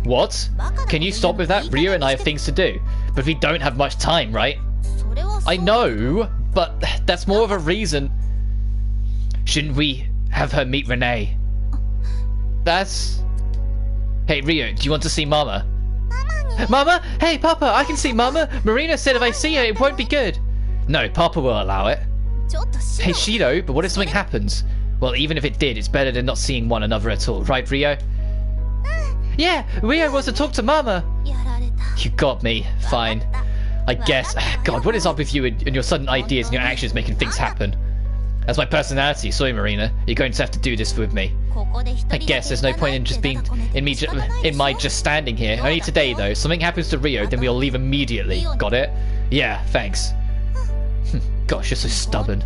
What? Can you stop with that? Rio and I have things to do. But we don't have much time, right? I know, but that's more of a reason. Shouldn't we have her meet Rinne? That's... Hey, Rio, do you want to see Mama? Mama? Hey, Papa, I can see Mama. Marina said if I see her, it won't be good. No, Papa will allow it. Hey, Shido, but what if something happens? Well, even if it did, it's better than not seeing one another at all, right, Rio? Yeah, Rio wants to talk to Mama. You got me. Fine. I guess. God, what is up with you and your sudden ideas and your actions making things happen? That's my personality. Sorry, Marina. You're going to have to do this with me. I guess there's no point in just being in my just standing here. Only today, though. Something happens to Rio, then we'll leave immediately. Got it? Yeah, thanks. Gosh, you're so stubborn.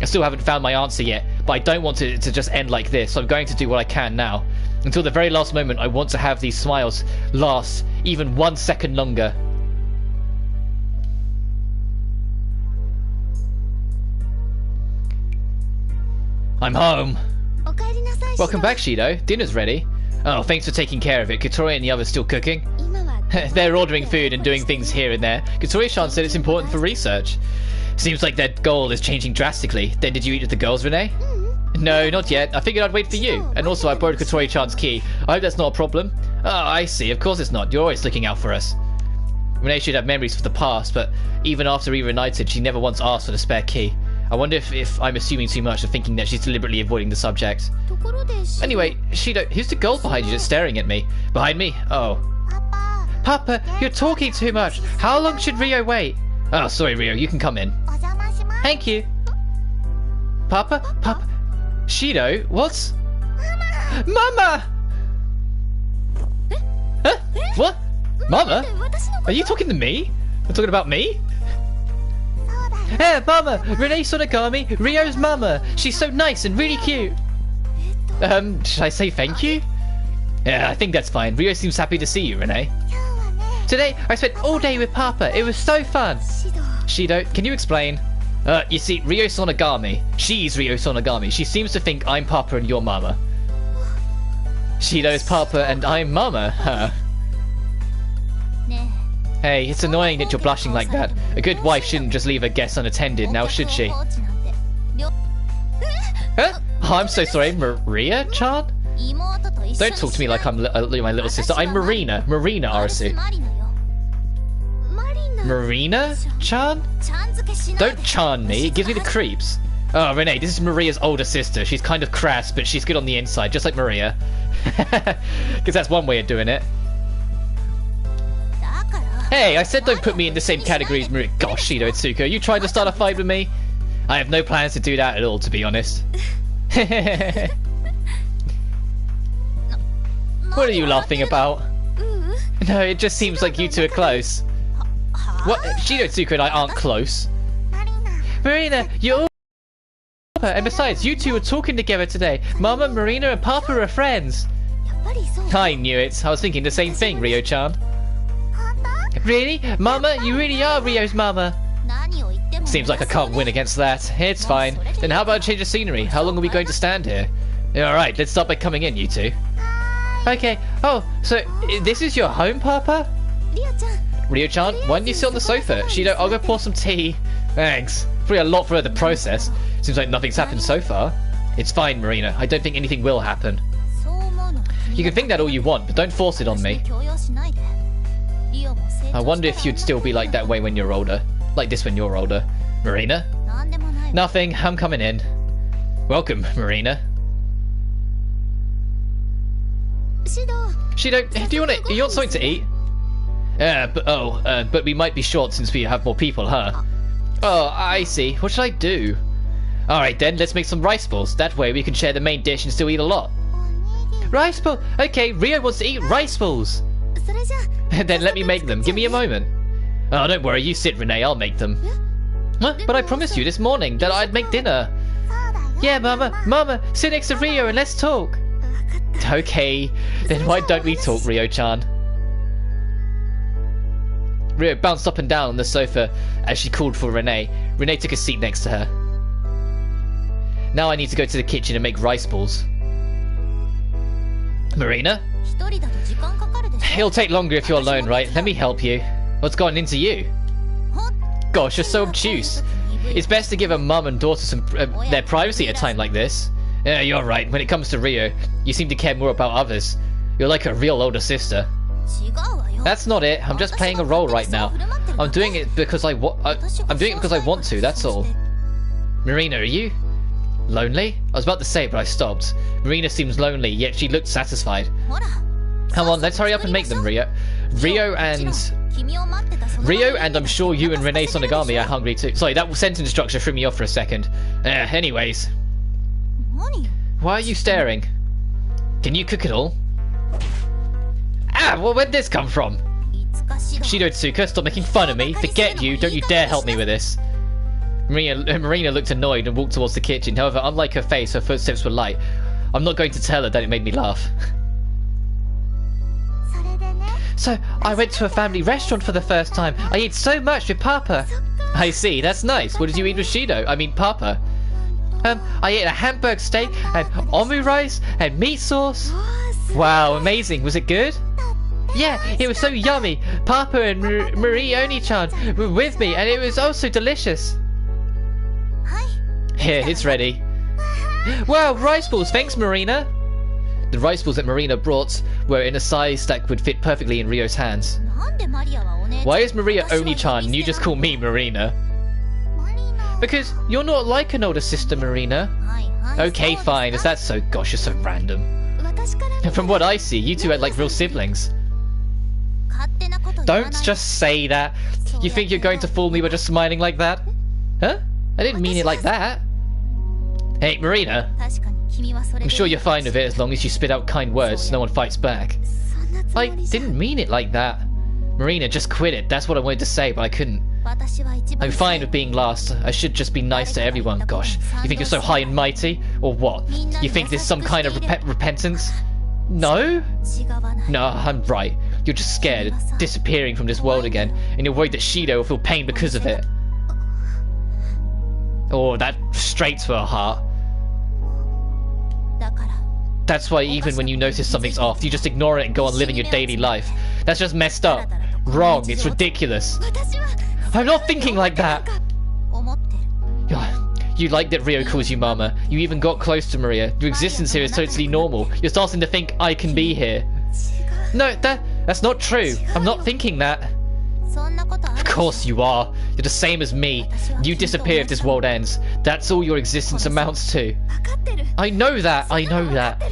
I still haven't found my answer yet, but I don't want it to just end like this, so I'm going to do what I can now. Until the very last moment, I want to have these smiles last even 1 second longer. I'm home. Welcome back, Shido. Dinner's ready. Oh, thanks for taking care of it. Kotori and the others still cooking? They're ordering food and doing things here and there. Kotori-chan said it's important for research. Seems like their goal is changing drastically. Then did you eat with the girls, Rinne? No, not yet. I figured I'd wait for you. And also, I borrowed Kotori-chan's key. I hope that's not a problem. Oh, I see. Of course it's not. You're always looking out for us. Rinne should have memories of the past, but even after reunited, she never once asked for the spare key. I wonder if I'm assuming too much and thinking that she's deliberately avoiding the subject. Anyway, Shido, who's the girl behind you that's staring at me? Behind me? Oh. Papa, you're talking too much. How long should Rio wait? Oh, sorry, Rio. You can come in. Thank you. Papa? Papa? Shido? What's... Mama! Huh? What? Mama? Are you talking to me? You're talking about me? Hey, Mama! Rinne Sonogami, Rio's Mama! She's so nice and really cute! Should I say thank you? Yeah, I think that's fine. Rio seems happy to see you, Rinne. Today, I spent all day with Papa. It was so fun! Shido, can you explain? You see, Rio Sonogami. She's Rio Sonogami. She seems to think I'm Papa and you're Mama. Shido's Papa and I'm Mama, huh? Hey, it's annoying that you're blushing like that. A good wife shouldn't just leave her guests unattended, now should she? Huh? Oh, I'm so sorry, Maria-chan? Don't talk to me like I'm my little sister. I'm Marina. Marina Arasu. Marina-chan? Don't chan me, it gives me the creeps. Oh, Rinne, this is Maria's older sister. She's kind of crass, but she's good on the inside, just like Maria. Because that's one way of doing it. Hey, I said don't put me in the same category as Maria. Gosh, Shido Itsuka, you trying to start a fight with me? I have no plans to do that at all, to be honest. What are you laughing about? No, it just seems like you two are close. What? Shido-tsuka and I aren't close. Marina, you're all Papa, and besides, you two are talking together today. Mama, Marina, and Papa are friends. I knew it. I was thinking the same thing, Rio-chan. Really? Mama, you really are Rio's mama. Seems like I can't win against that. It's fine. Then how about a change of scenery? How long are we going to stand here? Alright, let's start by coming in, you two. Okay. Oh, so this is your home, Papa? Rio-chan, why don't you sit on the sofa? Shido, I'll go pour some tea. Thanks. Probably a lot further process. Seems like nothing's happened so far. It's fine, Marina. I don't think anything will happen. You can think that all you want, but don't force it on me. I wonder if you'd still be like that way when you're older. Like this when you're older. Marina? Nothing. I'm coming in. Welcome, Marina. Shido, do you want something to eat? But we might be short since we have more people, huh? Oh, I see. What should I do? Alright then, let's make some rice balls. That way we can share the main dish and still eat a lot. Rice ball? Okay, Rio wants to eat rice balls. Then let me make them. Give me a moment. Oh, don't worry. You sit, Rinne. I'll make them. Huh? But I promised you this morning that I'd make dinner. Yeah, Mama, sit next to Rio and let's talk. Okay, then why don't we talk, Rio-chan? Rio bounced up and down on the sofa as she called for Rinne. Rinne took a seat next to her. Now I need to go to the kitchen and make rice balls. Marina? It'll take longer if you're alone, right? Let me help you. What's gotten into you? Gosh, you're so obtuse. It's best to give a mum and daughter some their privacy at a time like this. Yeah, you're right. When it comes to Rio, you seem to care more about others. You're like a real older sister. That's not it. I'm just playing a role right now. I'm doing it because I'm doing it because I want to. That's all. Marina, are you lonely? I was about to say, but I stopped. Marina seems lonely, yet she looked satisfied. Come on, let's hurry up and make them, Rio. Rio and I'm sure you and Rinne Sonogami are hungry too. Sorry, that sentence structure threw me off for a second. Anyways. Why are you staring? Can you cook it all? Ah, well, where'd this come from? Shido-tsuka, stop making fun of me. Forget you, don't you dare help me with this. Marina looked annoyed and walked towards the kitchen. However, unlike her face, her footsteps were light. I'm not going to tell her that it made me laugh. So, I went to a family restaurant for the first time. I ate so much with Papa. I see, that's nice. What did you eat with Shido? I mean, Papa. I ate a hamburger steak and omu rice and meat sauce. Wow, amazing. Was it good? Yeah, it was so yummy. Papa and Marie Oni-chan were with me and it was oh so delicious. Here, it's ready. Wow, rice balls. Thanks, Marina. The rice balls that Marina brought were in a size that would fit perfectly in Rio's hands. Why is Maria Oni-chan and you just call me Marina? Because you're not like an older sister, Marina. Okay, fine. Is that so? Gosh, you're so random. From what I see, you two are like real siblings. Don't just say that. You think you're going to fool me by just smiling like that? Huh? I didn't mean it like that. Hey, Marina. I'm sure you're fine with it as long as you spit out kind words so no one fights back. I didn't mean it like that. Marina, just quit it. That's what I wanted to say, but I couldn't. I'm fine with being last. I should just be nice to everyone. Gosh, you think you're so high and mighty? Or what? You think there's some kind of repentance? No? No, I'm right. You're just scared of disappearing from this world again, and you're worried that Shido will feel pain because of it. Oh, that straight to her heart. That's why even when you notice something's off, you just ignore it and go on living your daily life. That's just messed up. Wrong. It's ridiculous. I'm not thinking like that. You like that Rio calls you Mama. You even got close to Maria. Your existence here is totally normal. You're starting to think I can be here. No, that's not true. I'm not thinking that. Of course you are. You're the same as me. You disappear if this world ends. That's all your existence amounts to. I know that. I know that.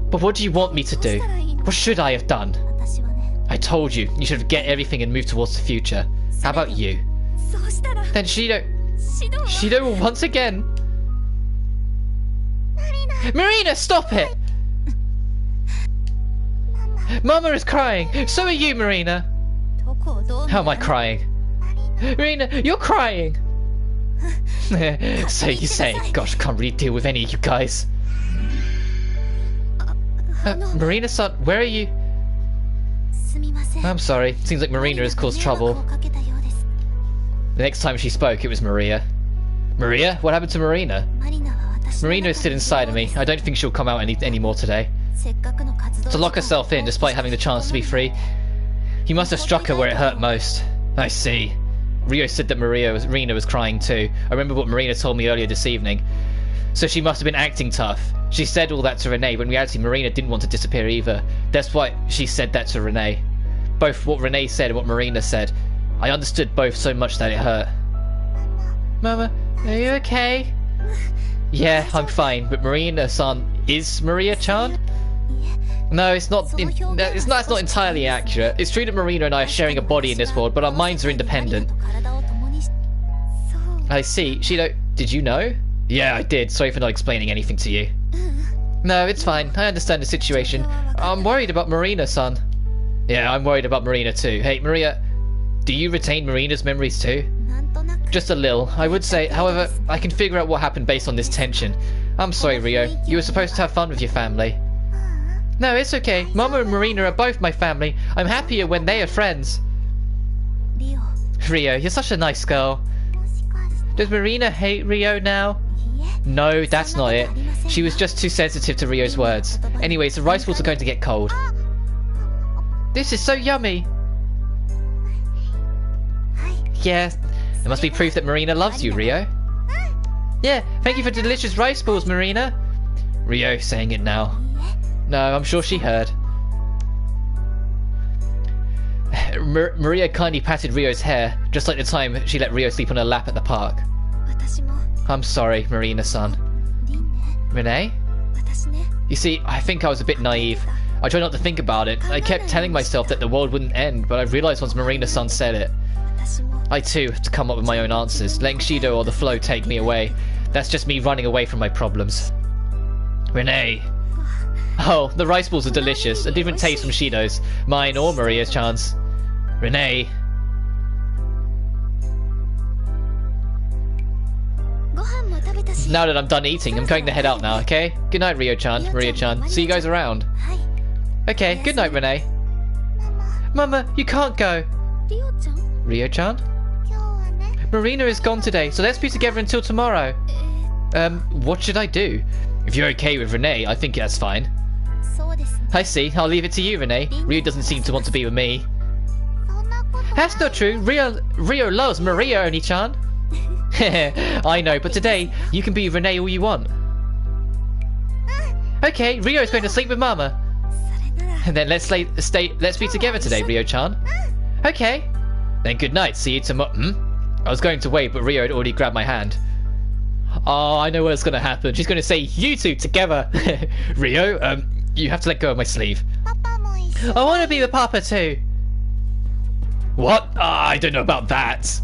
But what do you want me to do? What should I have done? I told you. You should forget everything and move towards the future. How about you? Then Shido... Shido once again. Marina, stop it! Mama is crying. So are you, Marina. How am I crying? Marina, you're crying. So you say. Gosh, I can't really deal with any of you guys. Marina-san, where are you? I'm sorry. Seems like Marina has caused trouble. The next time she spoke, it was Maria. Maria? What happened to Marina? Marina is still inside of me. I don't think she'll come out anymore today. To lock herself in, despite having the chance to be free. You must have struck her where it hurt most. I see. Rio said that Rina was crying too. I remember what Marina told me earlier this evening. So she must have been acting tough. She said all that to Rinne, but in reality Marina didn't want to disappear either. That's why she said that to Rinne. Both what Rinne said and what Marina said. I understood both so much that it hurt. Mama, are you okay? Yeah, I'm fine, but Marina-san is Maria-chan? No, it's not. It's not entirely accurate. It's true that Marina and I are sharing a body in this world, but our minds are independent. I see. Shido, did you know? Yeah, I did. Sorry for not explaining anything to you. No, it's fine. I understand the situation. I'm worried about Marina-san. Yeah, I'm worried about Marina too. Hey, Maria, do you retain Marina's memories too? Just a little, I would say. However, I can figure out what happened based on this tension. I'm sorry, Rio. You were supposed to have fun with your family. No, it's okay. Mama and Marina are both my family. I'm happier when they are friends. Rio, you're such a nice girl. Does Marina hate Rio now? No, that's not it. She was just too sensitive to Rio's words. Anyways, the rice balls are going to get cold. This is so yummy. Yeah, there must be proof that Marina loves you, Rio. Yeah, thank you for the delicious rice balls, Marina. Rio saying it now. No, I'm sure she heard. Maria kindly patted Rio's hair, just like the time she let Rio sleep on her lap at the park. I'm sorry, Marina-san. Rinne? You see, I think I was a bit naive. I tried not to think about it. I kept telling myself that the world wouldn't end, but I realized once Marina-san said it. I too have to come up with my own answers, letting Shido or the flow take me away. That's just me running away from my problems. Rinne. Oh, the rice balls are delicious. A different taste from Shido's. Mine or Maria's-chan's. Rinne. Now that I'm done eating, I'm going to head out now, okay? Good night, Rio-chan, Maria-chan. See you guys around. Okay, good night, Rinne. Mama, you can't go. Rio-chan? Marina is gone today, so let's be together until tomorrow. What should I do? If you're okay with Rinne, I think that's fine. I see. I'll leave it to you, Rinne. Rio doesn't seem to want to be with me. That's not true. Rio loves Maria, Oni-chan. I know, but today you can be Rinne all you want. Okay, Rio is going to sleep with Mama. And then let's be together today, Rio-chan. Okay. Then good night. See you tomorrow. I was going to wait, but Rio had already grabbed my hand. Oh, I know what's going to happen. She's going to say, you two together. Rio, you have to let go of my sleeve. I want to be with Papa too. What? I don't know about that.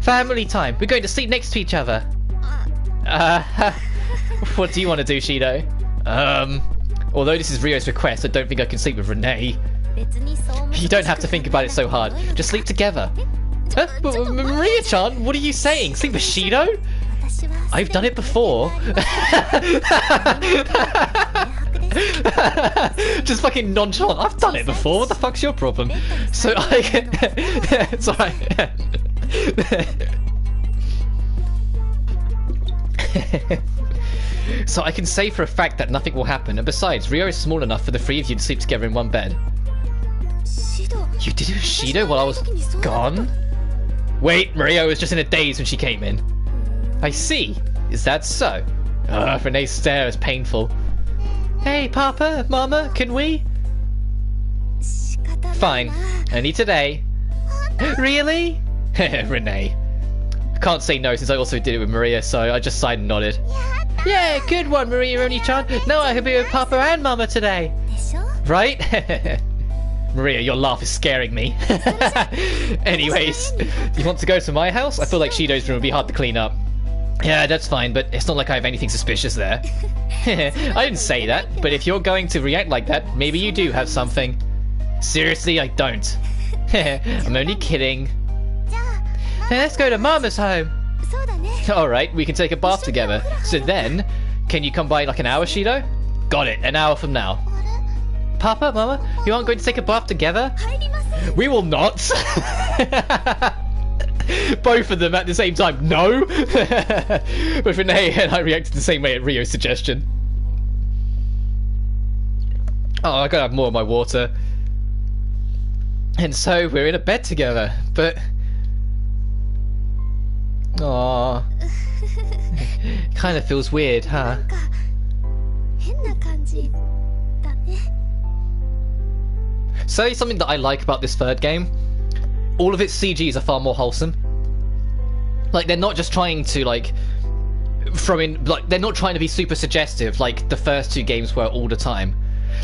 Family time. We're going to sleep next to each other. What do you want to do, Shido? Although this is Rio's request, I don't think I can sleep with Rinne. You don't have to think about it so hard. Just sleep together. Maria-chan, what are you saying? Sleep with Shido? I've done it before. Just fucking nonchalant. I've done it before. What the fuck's your problem? So it's alright. So I can say for a fact that nothing will happen, and besides, Rio is small enough for the three of you to sleep together in one bed. You did it with Shido while I was gone? Wait, Maria was just in a daze when she came in. I see. Is that so? Rinne's stare is painful. Hey, Papa, Mama, can we? Fine. Only today. Really? Rinne. I can't say no since I also did it with Maria, so I just sighed and nodded. Yeah, good one, Maria Oni-chan. Now I can be with Papa and Mama today. Right? Maria, your laugh is scaring me. Anyways, you want to go to my house? I feel like Shido's room would be hard to clean up. Yeah, that's fine, but it's not like I have anything suspicious there. I didn't say that, but if you're going to react like that, maybe you do have something. Seriously, I don't. I'm only kidding. Let's go to Mama's home. Alright, we can take a bath together. So then, can you come by in like an hour, Shido? Got it, an hour from now. Papa, Mama, you aren't going to take a bath together? We will not. Both of them at the same time, no. But Rinne and I reacted the same way at Rio's suggestion. Oh, I gotta have more of my water. And so we're in a bed together, but... Aww. Kind of feels weird, huh? So something that I like about this third game, all of its CGs are far more wholesome. Like, they're not just trying to, like, throw in, like, they're not trying to be super suggestive like the first two games were all the time.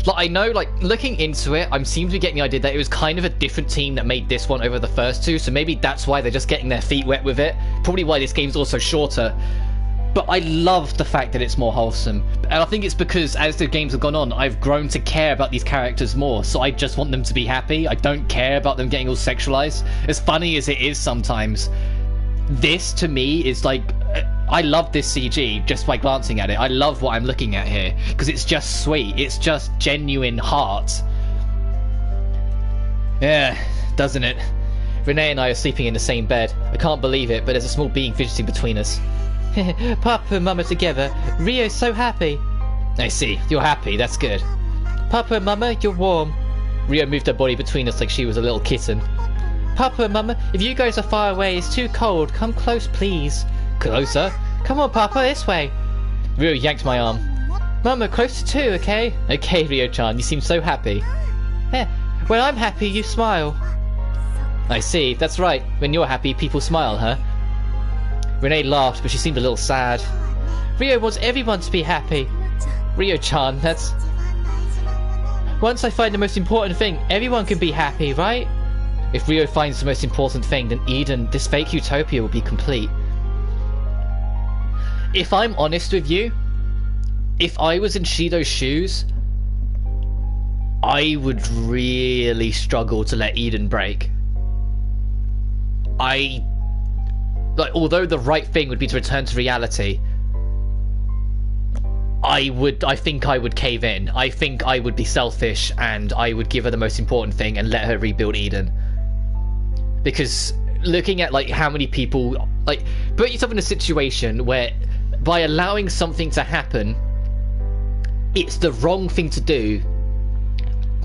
Like, I know, like, looking into it, I seem to be getting the idea that it was kind of a different team that made this one over the first two, so maybe that's why they're just getting their feet wet with it. Probably why this game's also shorter. But I love the fact that it's more wholesome. And I think it's because as the games have gone on, I've grown to care about these characters more, so I just want them to be happy. I don't care about them getting all sexualized. As funny as it is sometimes, this, to me, is like... I love this CG just by glancing at it. I love what I'm looking at here, because it's just sweet. It's just genuine heart. Yeah, doesn't it? Rinne and I are sleeping in the same bed. I can't believe it, but there's a small being fidgeting between us. Papa and Mama together. Rio's so happy. I see. You're happy. That's good. Papa and Mama, you're warm. Rio moved her body between us like she was a little kitten. Papa and Mama, if you guys are far away, it's too cold. Come close, please. Closer? Come on, Papa, this way. Rio yanked my arm. Mama, closer too, okay? Okay, Rio-chan, you seem so happy. When I'm happy, you smile. I see. That's right. When you're happy, people smile, huh? Rinne laughed, but she seemed a little sad. Rio wants everyone to be happy. Rio-chan, that's... Once I find the most important thing, everyone can be happy, right? If Rio finds the most important thing, then Eden, this fake utopia will be complete. If I'm honest with you, if I was in Shido's shoes, I would really struggle to let Eden break. Like, although the right thing would be to return to reality, I think I would cave in. I think I would be selfish and I would give her the most important thing and let her rebuild Eden. Because looking at, like, how many people, like, put yourself in a situation where by allowing something to happen, it's the wrong thing to do,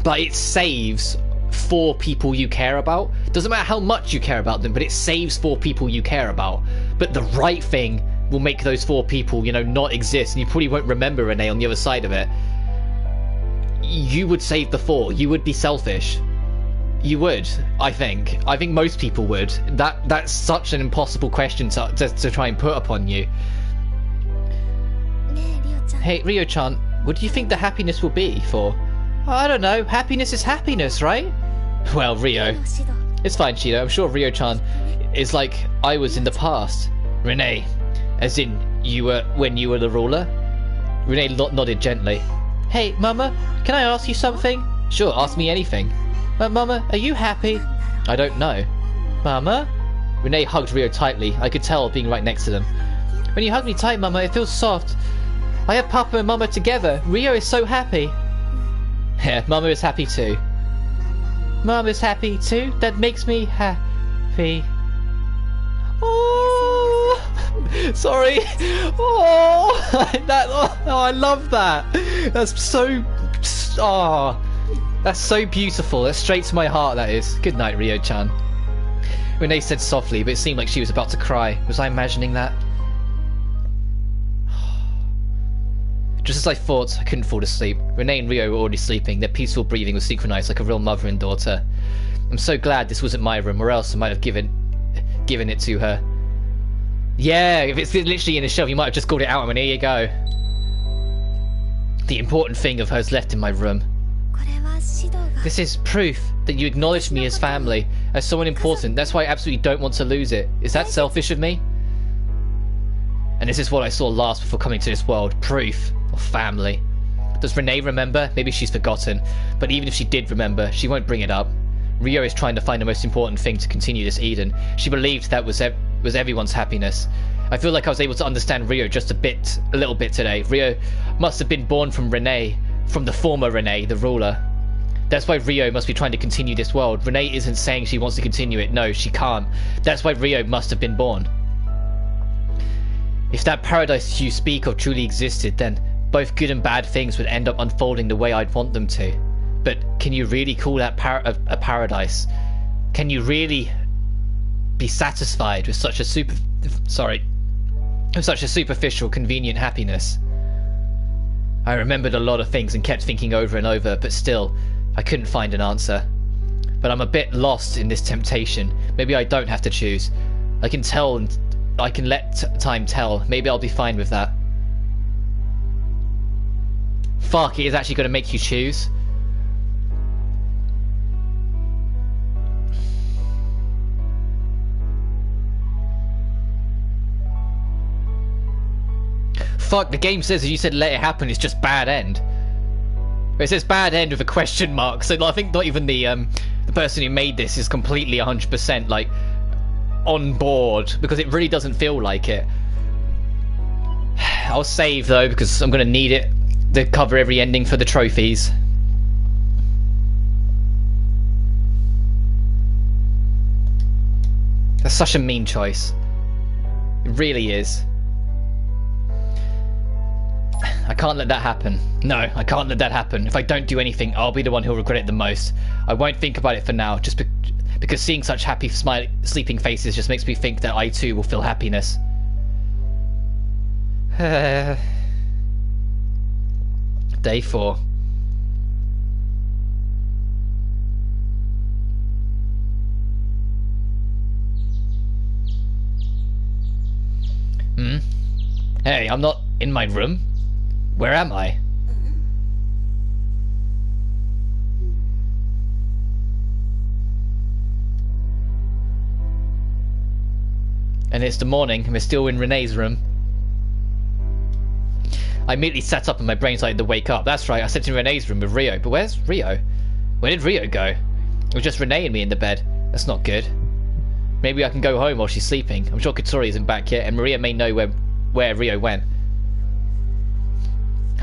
but it saves 4 people you care about. Doesn't matter how much you care about them, but it saves 4 people you care about. But the right thing will make those 4 people, you know, not exist, and you probably won't remember Rinne on the other side of it. You would save the 4. You would be selfish. You would, I think. I think most people would. That's such an impossible question to try and put upon you. Hey, Rio-chan, what do you think the happiness will be for? I don't know. Happiness is happiness, right? Well, Rio. It's fine, Shido. I'm sure Rio-chan is like I was in the past. Rinne, as in you were when you were the ruler? Rinne nodded gently. Hey, Mama, can I ask you something? Sure, ask me anything. Mama, are you happy? I don't know. Mama? Rinne hugged Rio tightly. I could tell being right next to them. When you hug me tight, Mama, it feels soft. I have Papa and Mama together. Rio is so happy. Yeah, Mama is happy too. Mama's happy too? That makes me happy. Oh, sorry. Oh, I love that. That's so... Oh, that's so beautiful. That's straight to my heart, that is. Good night, Rio-chan. Rinne said softly, but it seemed like she was about to cry. Was I imagining that? Just as I thought, I couldn't fall asleep. Rinne and Rio were already sleeping. Their peaceful breathing was synchronized like a real mother and daughter. I'm so glad this wasn't my room, or else I might have given it to her. Yeah, if it's literally in a shelf, you might have just called it out. I mean, here you go. The important thing of hers left in my room. This is proof that you acknowledged me as family, as someone important. That's why I absolutely don't want to lose it. Is that selfish of me? And this is what I saw last before coming to this world. Proof of family. Does Rinne remember? Maybe she's forgotten. But even if she did remember, she won't bring it up. Rio is trying to find the most important thing to continue this Eden. She believed that was everyone's happiness. I feel like I was able to understand Rio just a little bit today. Rio must have been born from Rinne, from the former Rinne, the ruler. That's why Rio must be trying to continue this world. Rinne isn't saying she wants to continue it. No, she can't. That's why Rio must have been born. If that paradise you speak of truly existed, then both good and bad things would end up unfolding the way I'd want them to. But can you really call that a paradise? Can you really be satisfied with such a superficial, convenient happiness? I remembered a lot of things and kept thinking over and over, but still, I couldn't find an answer. But I'm a bit lost in this temptation. Maybe I don't have to choose. I can tell and I can let time tell. Maybe I'll be fine with that. Fuck, it is actually going to make you choose. Fuck, the game says, as you said, let it happen, it's just bad end. It says bad end with a question mark, so I think not even the person who made this is completely 100% like on board, because it really doesn't feel like it. I'll save though, because I'm going to need it to cover every ending for the trophies. That's such a mean choice. It really is. I can't let that happen. No, I can't let that happen. If I don't do anything, I'll be the one who'll regret it the most. I won't think about it for now, just because seeing such happy, sleeping faces just makes me think that I too will feel happiness. Day 4. Hey, I'm not in my room. Where am I? And it's the morning, and we're still in Rinne's room. I immediately sat up and my brain started to wake up. That's right, I sat in Rinne's room with Rio. But where's Rio? Where did Rio go? It was just Rinne and me in the bed. That's not good. Maybe I can go home while she's sleeping. I'm sure Katori isn't back yet, and Maria may know where Rio went.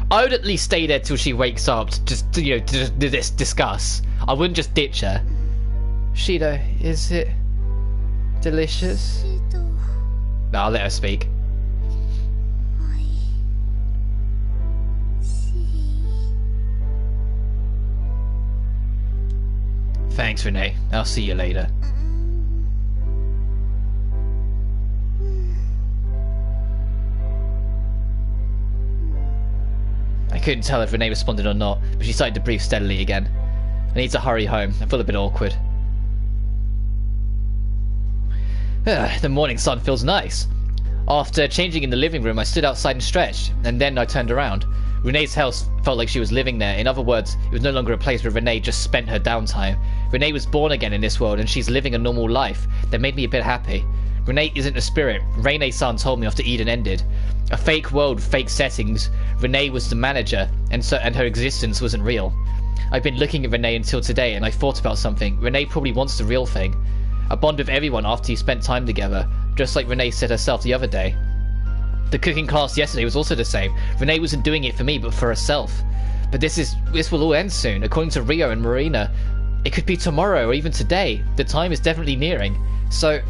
I would at least stay there till she wakes up to discuss. I wouldn't just ditch her. Shido, is it delicious? No, I'll let her speak. Thanks, Rinne. I'll see you later. I couldn't tell if Rinne responded or not, but she started to breathe steadily again. I need to hurry home. I feel a bit awkward. The morning sun feels nice. After changing in the living room, I stood outside and stretched, and then I turned around. Rinne's house felt like she was living there. In other words, it was no longer a place where Rinne just spent her downtime. Rinne was born again in this world, and she's living a normal life. That made me a bit happy. Rinne isn't a spirit. Rinne-san told me after Eden ended. A fake world, fake settings. Rinne was the manager, and her existence wasn't real. I've been looking at Rinne until today, and I thought about something. Rinne probably wants the real thing. A bond with everyone after you spent time together, just like Rinne said herself the other day. The cooking class yesterday was also the same. Rinne wasn't doing it for me, but for herself. But this will all end soon. According to Rio and Marina, it could be tomorrow or even today. The time is definitely nearing. So,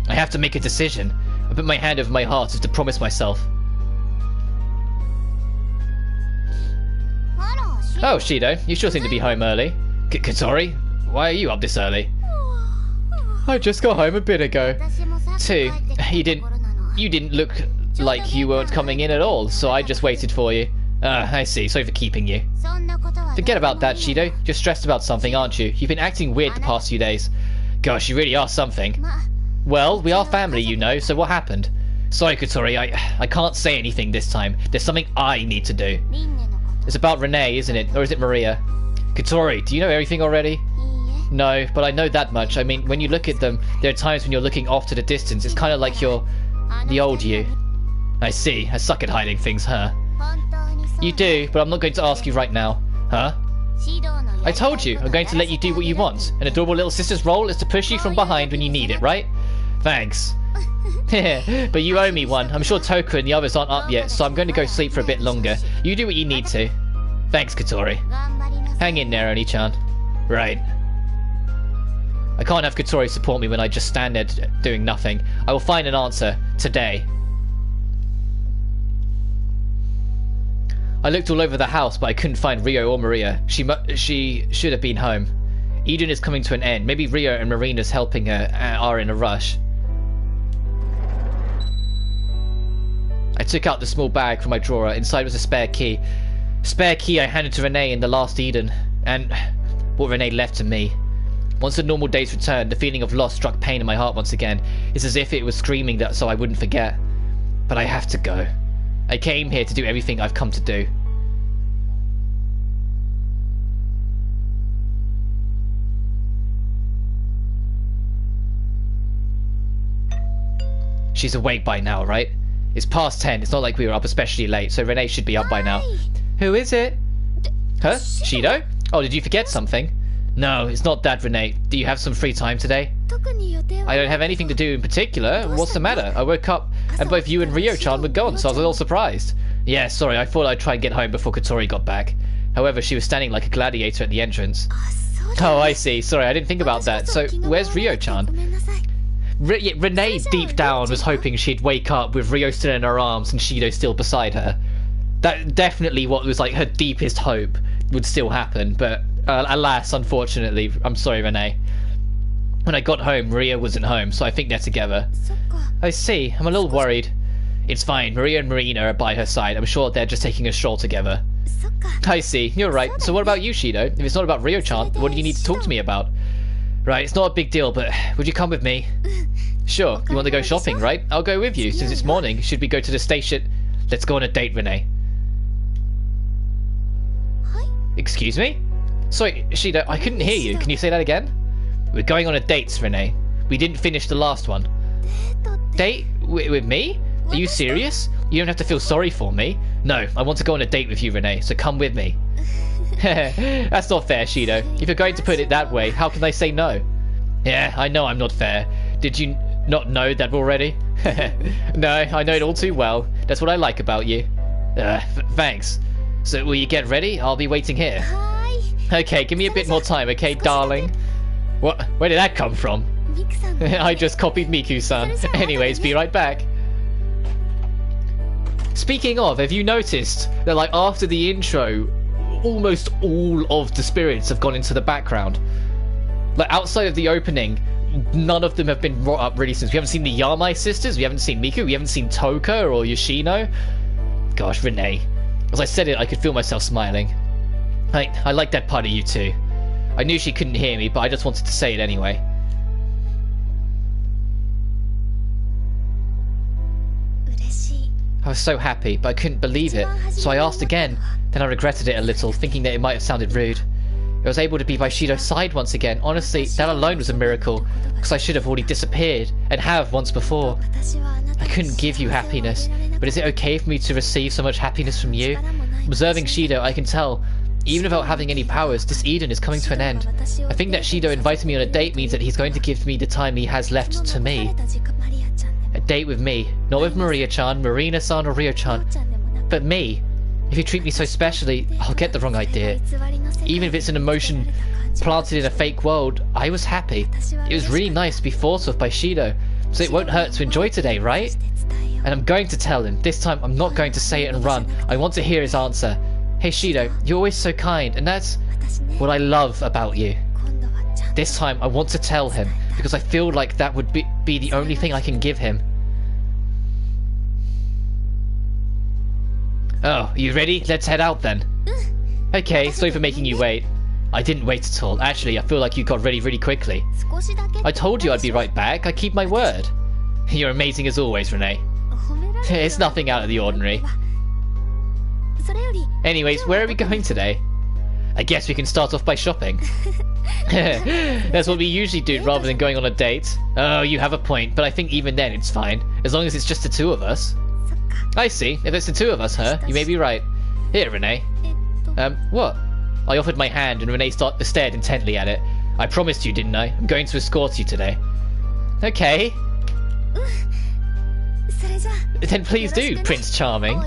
I have to make a decision. I put my hand over my heart as to promise myself. Oh, Shido, you sure seem to be home early. Katori, why are you up this early? I just got home a bit ago. Too, you didn't look like you weren't coming in at all, so I just waited for you. I see, sorry for keeping you. Forget about that, Shido. You're stressed about something, aren't you? You've been acting weird the past few days. Gosh, you really are something. Well, we are family, you know, so what happened? Sorry, Katori, I can't say anything this time. There's something I need to do. It's about Rinne, isn't it? Or is it Maria? Katori, do you know everything already? No, but I know that much. I mean, when you look at them, there are times when you're looking off to the distance. It's kind of like you're the old you. I see. I suck at hiding things, huh? You do, but I'm not going to ask you right now. Huh? I told you, I'm going to let you do what you want. An adorable little sister's role is to push you from behind when you need it, right? Thanks. But you owe me one. I'm sure Toka and the others aren't up yet, so I'm going to go sleep for a bit longer. You do what you need to. Thanks, Katori. Hang in there, Oni-chan. Right. I can't have Katori support me when I just stand there doing nothing. I will find an answer today. I looked all over the house, but I couldn't find Rio or Maria. She should have been home. Eden is coming to an end. Maybe Rio and Marina's helping her are in a rush. I took out the small bag from my drawer. Inside was a spare key. Spare key I handed to Rinne in the last Eden, and what Rinne left to me. Once the normal days returned, the feeling of loss struck pain in my heart once again. It's as if it was screaming that so I wouldn't forget. But I have to go. I came here to do everything I've come to do. She's awake by now, right? It's past 10. It's not like we were up especially late, so Rinne should be up by now. Who is it? Huh? Shido? Oh, did you forget something? No, it's not that, Rinne. Do you have some free time today? I don't have anything to do in particular. What's the matter? I woke up and both you and Rio-chan were gone, so I was a little surprised. Yeah, sorry, I thought I'd try and get home before Katori got back. However, she was standing like a gladiator at the entrance. Oh, I see. Sorry, I didn't think about that. So, where's Rio-chan? Rinne, deep down, was hoping she'd wake up with Rio still in her arms and Shido still beside her. That definitely what was like her deepest hope would still happen, but alas, unfortunately, I'm sorry, Rinne. When I got home, Maria wasn't home, so I think they're together. I see. I'm a little worried. It's fine. Maria and Marina are by her side. I'm sure they're just taking a stroll together. I see. You're right. So what about you, Shido? If it's not about Rio-chan, what do you need to talk to me about? Right, it's not a big deal, but would you come with me? Sure. You want to go shopping, right? I'll go with you, since it's morning. Should we go to the station? Let's go on a date, Rinne. Excuse me? Sorry, Shido, I couldn't hear you. Can you say that again? We're going on a date, Rinne. We didn't finish the last one. Date? With me? Are you serious? You don't have to feel sorry for me. No, I want to go on a date with you, Rinne, so come with me. That's not fair, Shido. If you're going to put it that way, how can I say no? Yeah, I know I'm not fair. Did you not know that already? No, I know it all too well. That's what I like about you. Thanks. So will you get ready? I'll be waiting here. Okay, give me a bit more time, okay, darling? What? Where did that come from? I just copied Miku-san. Anyways, be right back. Speaking of, have you noticed that like after the intro, almost all of the spirits have gone into the background? Like outside of the opening, none of them have been brought up really since. We haven't seen the Yamai sisters, we haven't seen Miku, we haven't seen Toka or Yoshino. Gosh, Rinne. As I said it, I could feel myself smiling. I like that part of you too. I knew she couldn't hear me, but I just wanted to say it anyway. I was so happy, but I couldn't believe it, so I asked again. Then I regretted it a little, thinking that it might have sounded rude. I was able to be by Shido's side once again. Honestly, that alone was a miracle, because I should have already disappeared, and have once before. I couldn't give you happiness, but is it okay for me to receive so much happiness from you? Observing Shido, I can tell, even without having any powers, this Eden is coming to an end. I think that Shido inviting me on a date means that he's going to give me the time he has left to me. A date with me, not with Maria-chan, Marina-san or Rio-chan, but me. If you treat me so specially, I'll get the wrong idea. Even if it's an emotion planted in a fake world, I was happy. It was really nice to be thought of by Shido, so it won't hurt to enjoy today, right? And I'm going to tell him. This time I'm not going to say it and run. I want to hear his answer. Hey Shido, you're always so kind, and that's what I love about you. This time I want to tell him, because I feel like that would be the only thing I can give him. Oh, you ready? Let's head out then. Okay, sorry for making you wait. I didn't wait at all. Actually, I feel like you got ready really quickly. I told you I'd be right back. I keep my word. You're amazing as always, Rinne. It's nothing out of the ordinary. Anyways, where are we going today? I guess we can start off by shopping. That's what we usually do rather than going on a date. Oh, you have a point, but I think even then it's fine, as long as it's just the two of us. I see. If it's the two of us, you may be right. Here, Rinne. What? I offered my hand and Rinne stared intently at it. I promised you, didn't I? I'm going to escort you today. Okay. Then please do, Prince Charming.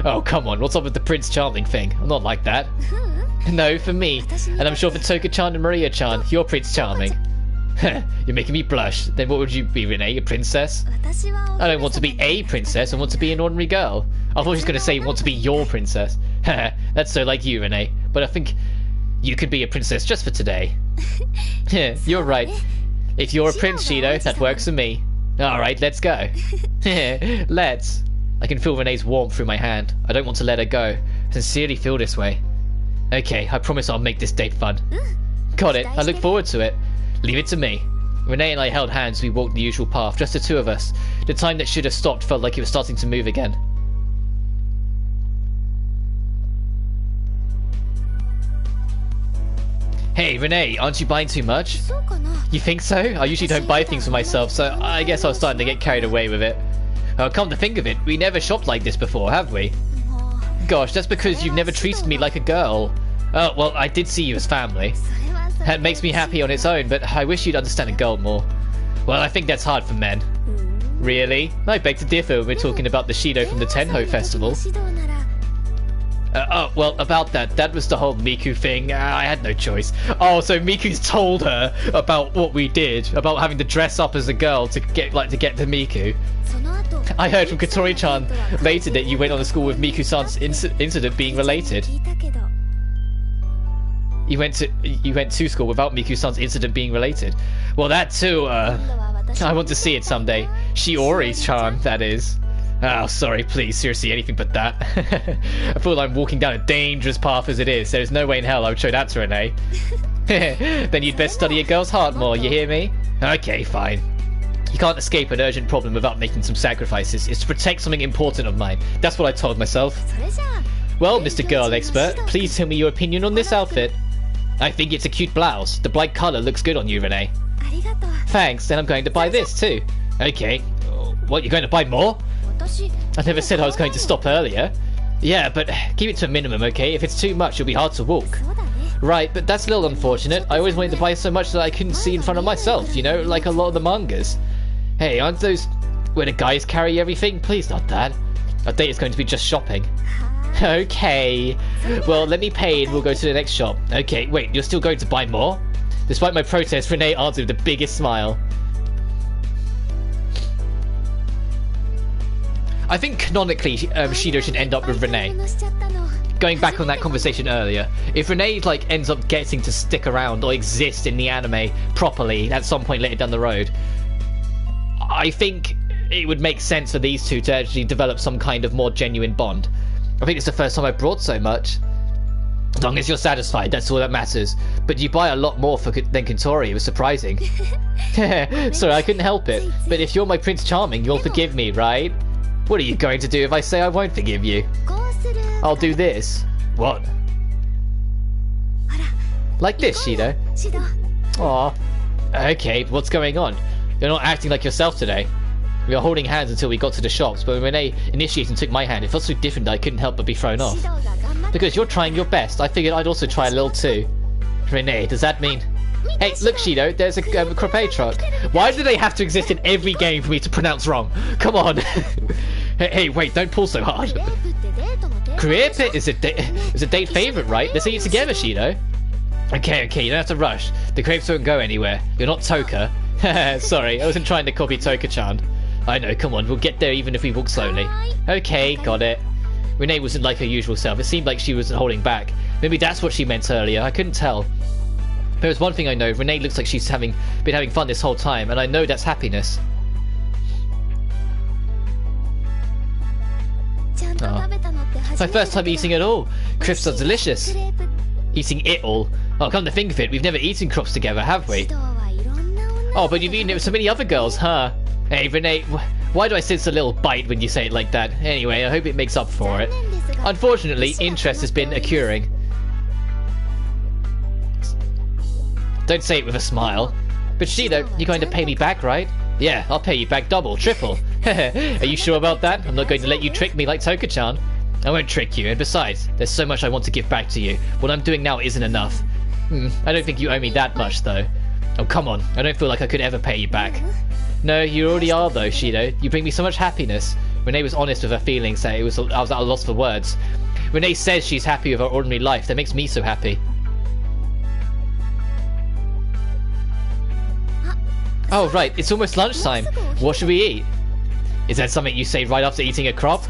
Oh, come on, what's up with the Prince Charming thing? I'm not like that. No, for me. And I'm sure for Toka-chan and Maria-chan, you're Prince Charming. You're making me blush. Then what would you be, Rinne? A princess? I don't want to be a princess, I want to be an ordinary girl. I thought she was going to say, want to be your princess. That's so like you, Rinne. But I think you could be a princess just for today. You're right. If you're a prince, Shido, that works for me. Alright, let's go. Let's. I can feel Rinne's warmth through my hand. I don't want to let her go. I sincerely feel this way. Okay, I promise I'll make this date fun. Got it. I look forward to it. Leave it to me. Rinne and I held hands as we walked the usual path, just the two of us. The time that should have stopped felt like it was starting to move again. Hey, Rinne, aren't you buying too much? You think so? I usually don't buy things for myself, so I guess I was starting to get carried away with it. Oh, come to think of it, we never shopped like this before, have we? Gosh, that's because you've never treated me like a girl. Oh, well, I did see you as family. That makes me happy on its own, but I wish you'd understand a girl more. Well, I think that's hard for men. Really? I beg to differ when we're talking about the Shido from the Tenho Festival. Oh, well, about that. That was the whole Miku thing. I had no choice. Oh, so Miku's told her about what we did, about having to dress up as a girl to get to Miku. I heard from Katori-chan later that you went on to school with Miku-san's incident being related. You went to school without Miku-san's incident being related. Well, that too, I want to see it someday. Shiori-chan, that is. Oh, sorry, please, seriously, anything but that. I feel like I'm walking down a dangerous path as it is. There's no way in hell I would show that to Rinne. Then you'd best study a girl's heart more, you hear me? Okay, fine. You can't escape an urgent problem without making some sacrifices. It's to protect something important of mine. That's what I told myself. Well, Mr. Girl Expert, please tell me your opinion on this outfit. I think it's a cute blouse. The bright colour looks good on you, Rinne. Thanks, then I'm going to buy this too. Okay. What, you're going to buy more? I never said I was going to stop earlier. Yeah, but keep it to a minimum, okay? If it's too much, it'll be hard to walk. Right, but that's a little unfortunate. I always wanted to buy so much that I couldn't see in front of myself, you know, like a lot of the mangas. Hey, aren't those where the guys carry everything? Please, not that. Our date is going to be just shopping. Okay. Well, let me pay and we'll go to the next shop. Okay, wait, you're still going to buy more? Despite my protest, Rinne answered with the biggest smile. I think canonically, Shido should end up with Rinne. Going back on that conversation earlier, if Rinne ends up getting to stick around or exist in the anime properly at some point later down the road, I think it would make sense for these two to actually develop some kind of more genuine bond. I think it's the first time I brought so much. As long as you're satisfied, that's all that matters. But you buy a lot more than Kentori, it was surprising. Sorry, I couldn't help it. But if you're my Prince Charming, you'll forgive me, right? What are you going to do if I say I won't forgive you? I'll do this. What? Like this, Shido? Aw. Okay, what's going on? You're not acting like yourself today. We were holding hands until we got to the shops, but when Rinne initiated and took my hand, it felt so different that I couldn't help but be thrown off. Because you're trying your best, I figured I'd also try a little too. Rinne, does that mean... Hey, look, Shido, there's a crepe truck. Why do they have to exist in every game for me to pronounce wrong? Come on. Hey, wait, don't pull so hard. Crepe is a date favorite, right? Let's eat it together, Shido. Okay, you don't have to rush. The crepes won't go anywhere. You're not Toka. Sorry, I wasn't trying to copy Toka-chan. I know, come on, we'll get there even if we walk slowly. Okay, got it. Rinne wasn't like her usual self. It seemed like she wasn't holding back. Maybe that's what she meant earlier. I couldn't tell. There was one thing I know. Rinne looks like she's been having fun this whole time, and I know that's happiness. Oh. It's my first time eating it all. Crepes are delicious. Eating it all? Oh, come to think of it, we've never eaten crepes together, have we? Oh, but you've eaten it with so many other girls, huh? Hey, Rinne, why do I sense a little bite when you say it like that? Anyway, I hope it makes up for it. Unfortunately, interest has been accruing. Don't say it with a smile. But Shido, you're going to pay me back, right? Yeah, I'll pay you back double, triple. Are you sure about that? I'm not going to let you trick me like Toka-chan. I won't trick you, and besides, there's so much I want to give back to you. What I'm doing now isn't enough. I don't think you owe me that much, though. Oh, come on. I don't feel like I could ever pay you back. No, you already are, though, Shido. You bring me so much happiness. Rinne was honest with her feelings, that I was at a loss for words. Rinne says she's happy with her ordinary life. That makes me so happy. Oh, right. It's almost lunchtime. What should we eat? Is that something you say right after eating a crop?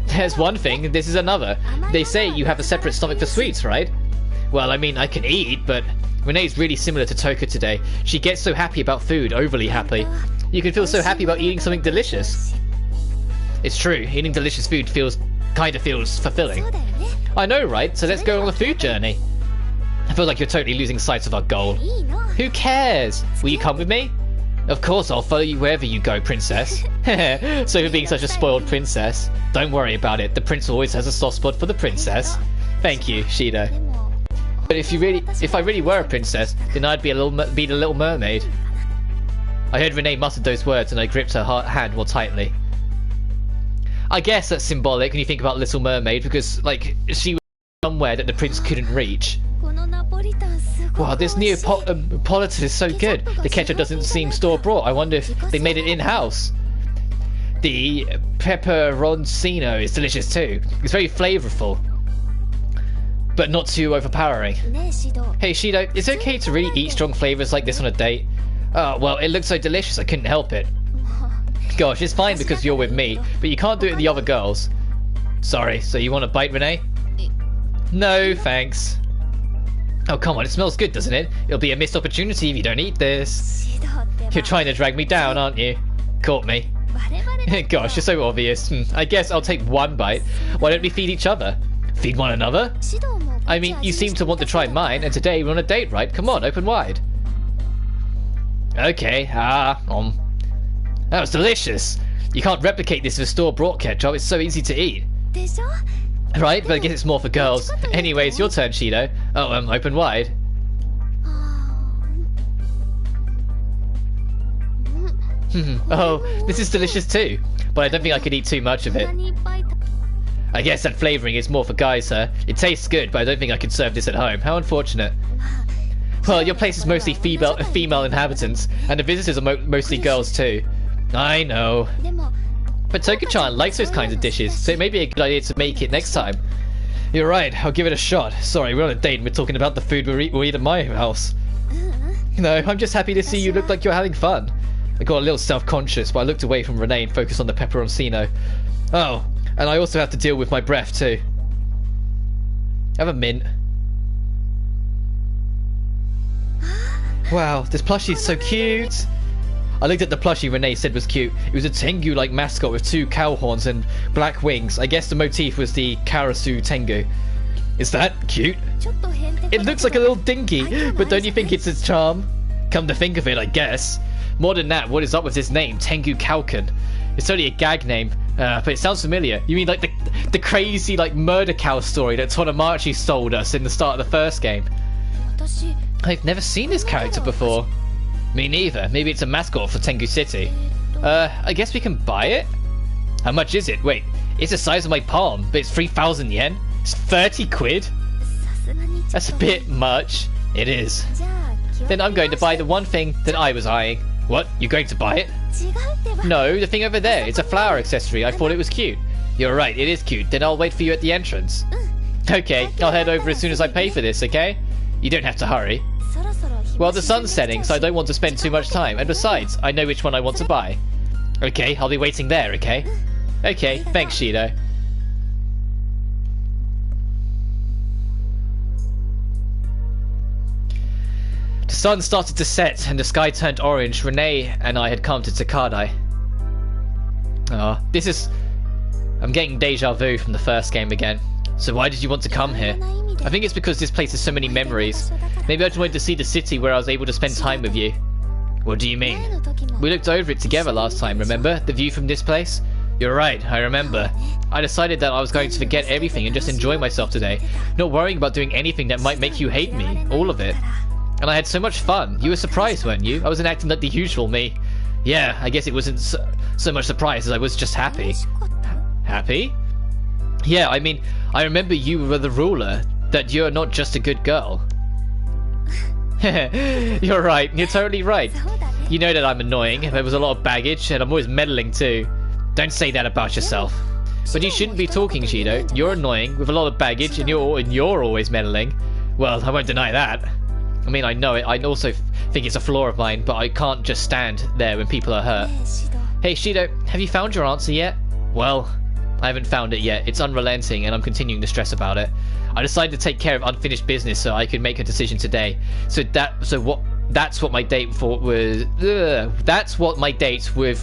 There's one thing. This is another. They say you have a separate stomach for sweets, right? Well, I mean, I can eat, but Rinne's really similar to Toka today. She gets so happy about food, overly happy. You can feel so happy about eating something delicious. It's true. Eating delicious food kind of feels fulfilling. I know, right? So let's go on a food journey. I feel like you're totally losing sight of our goal. Who cares? Will you come with me? Of course, I'll follow you wherever you go, princess. So for being such a spoiled princess. Don't worry about it. The prince always has a soft spot for the princess. Thank you, Shido. But if I really were a princess, then I'd be the Little Mermaid. I heard Rinne muttered those words, and I gripped her hand more tightly. I guess that's symbolic when you think about Little Mermaid, because like she was somewhere that the prince couldn't reach. Wow, this Neapolitan is so good. The ketchup doesn't seem store-bought. I wonder if they made it in-house. The pepperoncino is delicious too. It's very flavorful, but not too overpowering. Hey Shido, it's okay to really eat strong flavors like this on a date? Oh, well, it looks so delicious I couldn't help it. Gosh, it's fine because you're with me, but you can't do it with the other girls. Sorry, so you want a bite, Rinne? No, thanks. Oh, come on, it smells good, doesn't it? It'll be a missed opportunity if you don't eat this. You're trying to drag me down, aren't you? Caught me. Gosh, you're so obvious. I guess I'll take one bite. Why don't we feed each other? Feed one another? I mean, you seem to want to try mine, and today we're on a date, right? Come on, open wide. Okay, That was delicious. You can't replicate this with store-bought ketchup. It's so easy to eat. Right, but I guess it's more for girls. Anyways, your turn, Shido. Oh, open wide. Oh, this is delicious too. But I don't think I could eat too much of it. I guess that flavouring is more for guys, sir. It tastes good, but I don't think I could serve this at home. How unfortunate. Well, your place is mostly female inhabitants, and the visitors are mostly girls too. I know. But Toka-chan likes those kinds of dishes, so it may be a good idea to make it next time. You're right, I'll give it a shot. Sorry, we're on a date and we're talking about the food we'll eat at my house. No, I'm just happy to see you look like you're having fun. I got a little self-conscious, but I looked away from Rinne and focused on the pepperoncino. Oh, and I also have to deal with my breath too. Have a mint. Wow, this plushie is so cute. I looked at the plushie Rinne said was cute. It was a Tengu-like mascot with 2 cow horns and black wings. I guess the motif was the Karasu Tengu. Is that cute? It looks like a little dinky, but don't you think it's its charm? Come to think of it, I guess. More than that, what is up with this name, Tengu Kalkan? It's only a gag name, but it sounds familiar. You mean like the crazy like murder cow story that Tonomachi sold us in the start of the first game? I've never seen this character before. Me neither. Maybe it's a mascot for Tengu City. I guess we can buy it? How much is it? Wait, it's the size of my palm, but it's 3,000 yen? It's 30 quid? That's a bit much. It is. Then I'm going to buy the one thing that I was eyeing. What? You're going to buy it? No, the thing over there. It's a flower accessory. I thought it was cute. You're right, it is cute. Then I'll wait for you at the entrance. Okay, I'll head over as soon as I pay for this, okay? You don't have to hurry. Well, the sun's setting, so I don't want to spend too much time. And besides, I know which one I want to buy. Okay, I'll be waiting there, okay? Okay, thanks, Shido. The sun started to set and the sky turned orange. Rinne and I had come to Takadai. I'm getting deja vu from the first game again. So why did you want to come here? I think it's because this place has so many memories. Maybe I just wanted to see the city where I was able to spend time with you. What do you mean? We looked over it together last time, remember? The view from this place? You're right, I remember. I decided that I was going to forget everything and just enjoy myself today, not worrying about doing anything that might make you hate me, all of it. And I had so much fun. You were surprised, weren't you? I wasn't acting like the usual me. Yeah, I guess it wasn't so much surprise as I was just happy. Happy? Yeah, I mean, I remember you were the ruler, that you're not just a good girl. You're right, you're totally right. You know that I'm annoying, there was a lot of baggage, and I'm always meddling too. Don't say that about yourself. But you shouldn't be talking, Shido. You're annoying, with a lot of baggage, and you're always meddling. Well, I won't deny that. I mean, I know it. I also think it's a flaw of mine, but I can't just stand there when people are hurt. Hey, Shido, have you found your answer yet? Well, I haven't found it yet. It's unrelenting, and I'm continuing to stress about it. I decided to take care of unfinished business so I could make a decision today. That's what my date with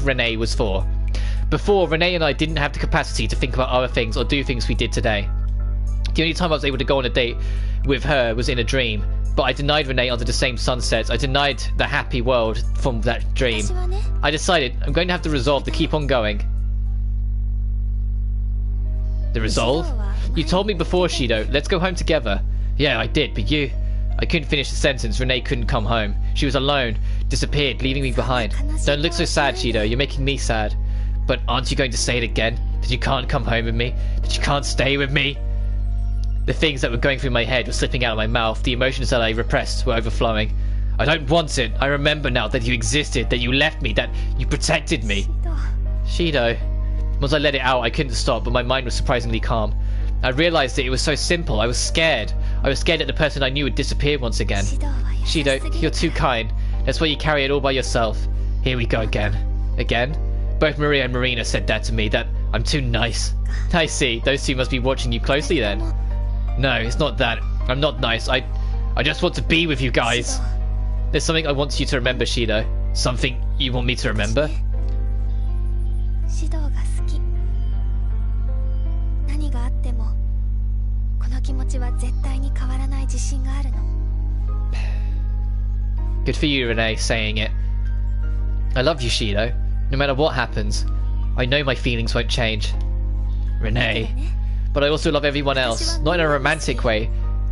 Rinne was for. Before, Rinne and I didn't have the capacity to think about other things or do things we did today. The only time I was able to go on a date with her was in a dream, but I denied Rinne under the same sunsets. I denied the happy world from that dream. I decided I'm going to have to resolve to keep on going. The resolve? You told me before, Shido. Let's go home together. Yeah, I did, but you... I couldn't finish the sentence. Rinne couldn't come home. She was alone, disappeared, leaving me behind. Don't look so sad, Shido. You're making me sad. But aren't you going to say it again? That you can't come home with me? That you can't stay with me? The things that were going through my head were slipping out of my mouth. The emotions that I repressed were overflowing. I don't want it. I remember now that you existed, that you left me, that you protected me. Shido. Once I let it out, I couldn't stop, but my mind was surprisingly calm. I realized that it was so simple. I was scared. I was scared that the person I knew would disappear once again. Shido, you're too kind. That's why you carry it all by yourself. Here we go again. Again? Both Maria and Marina said that to me, that I'm too nice. I see. Those two must be watching you closely then. No, it's not that. I'm not nice. I just want to be with you guys. There's something I want you to remember, Shido. Something you want me to remember? Good for you, Rinne, saying it. I love you, Shido. No matter what happens, I know my feelings won't change. Rinne. But I also love everyone else. Not in a romantic way,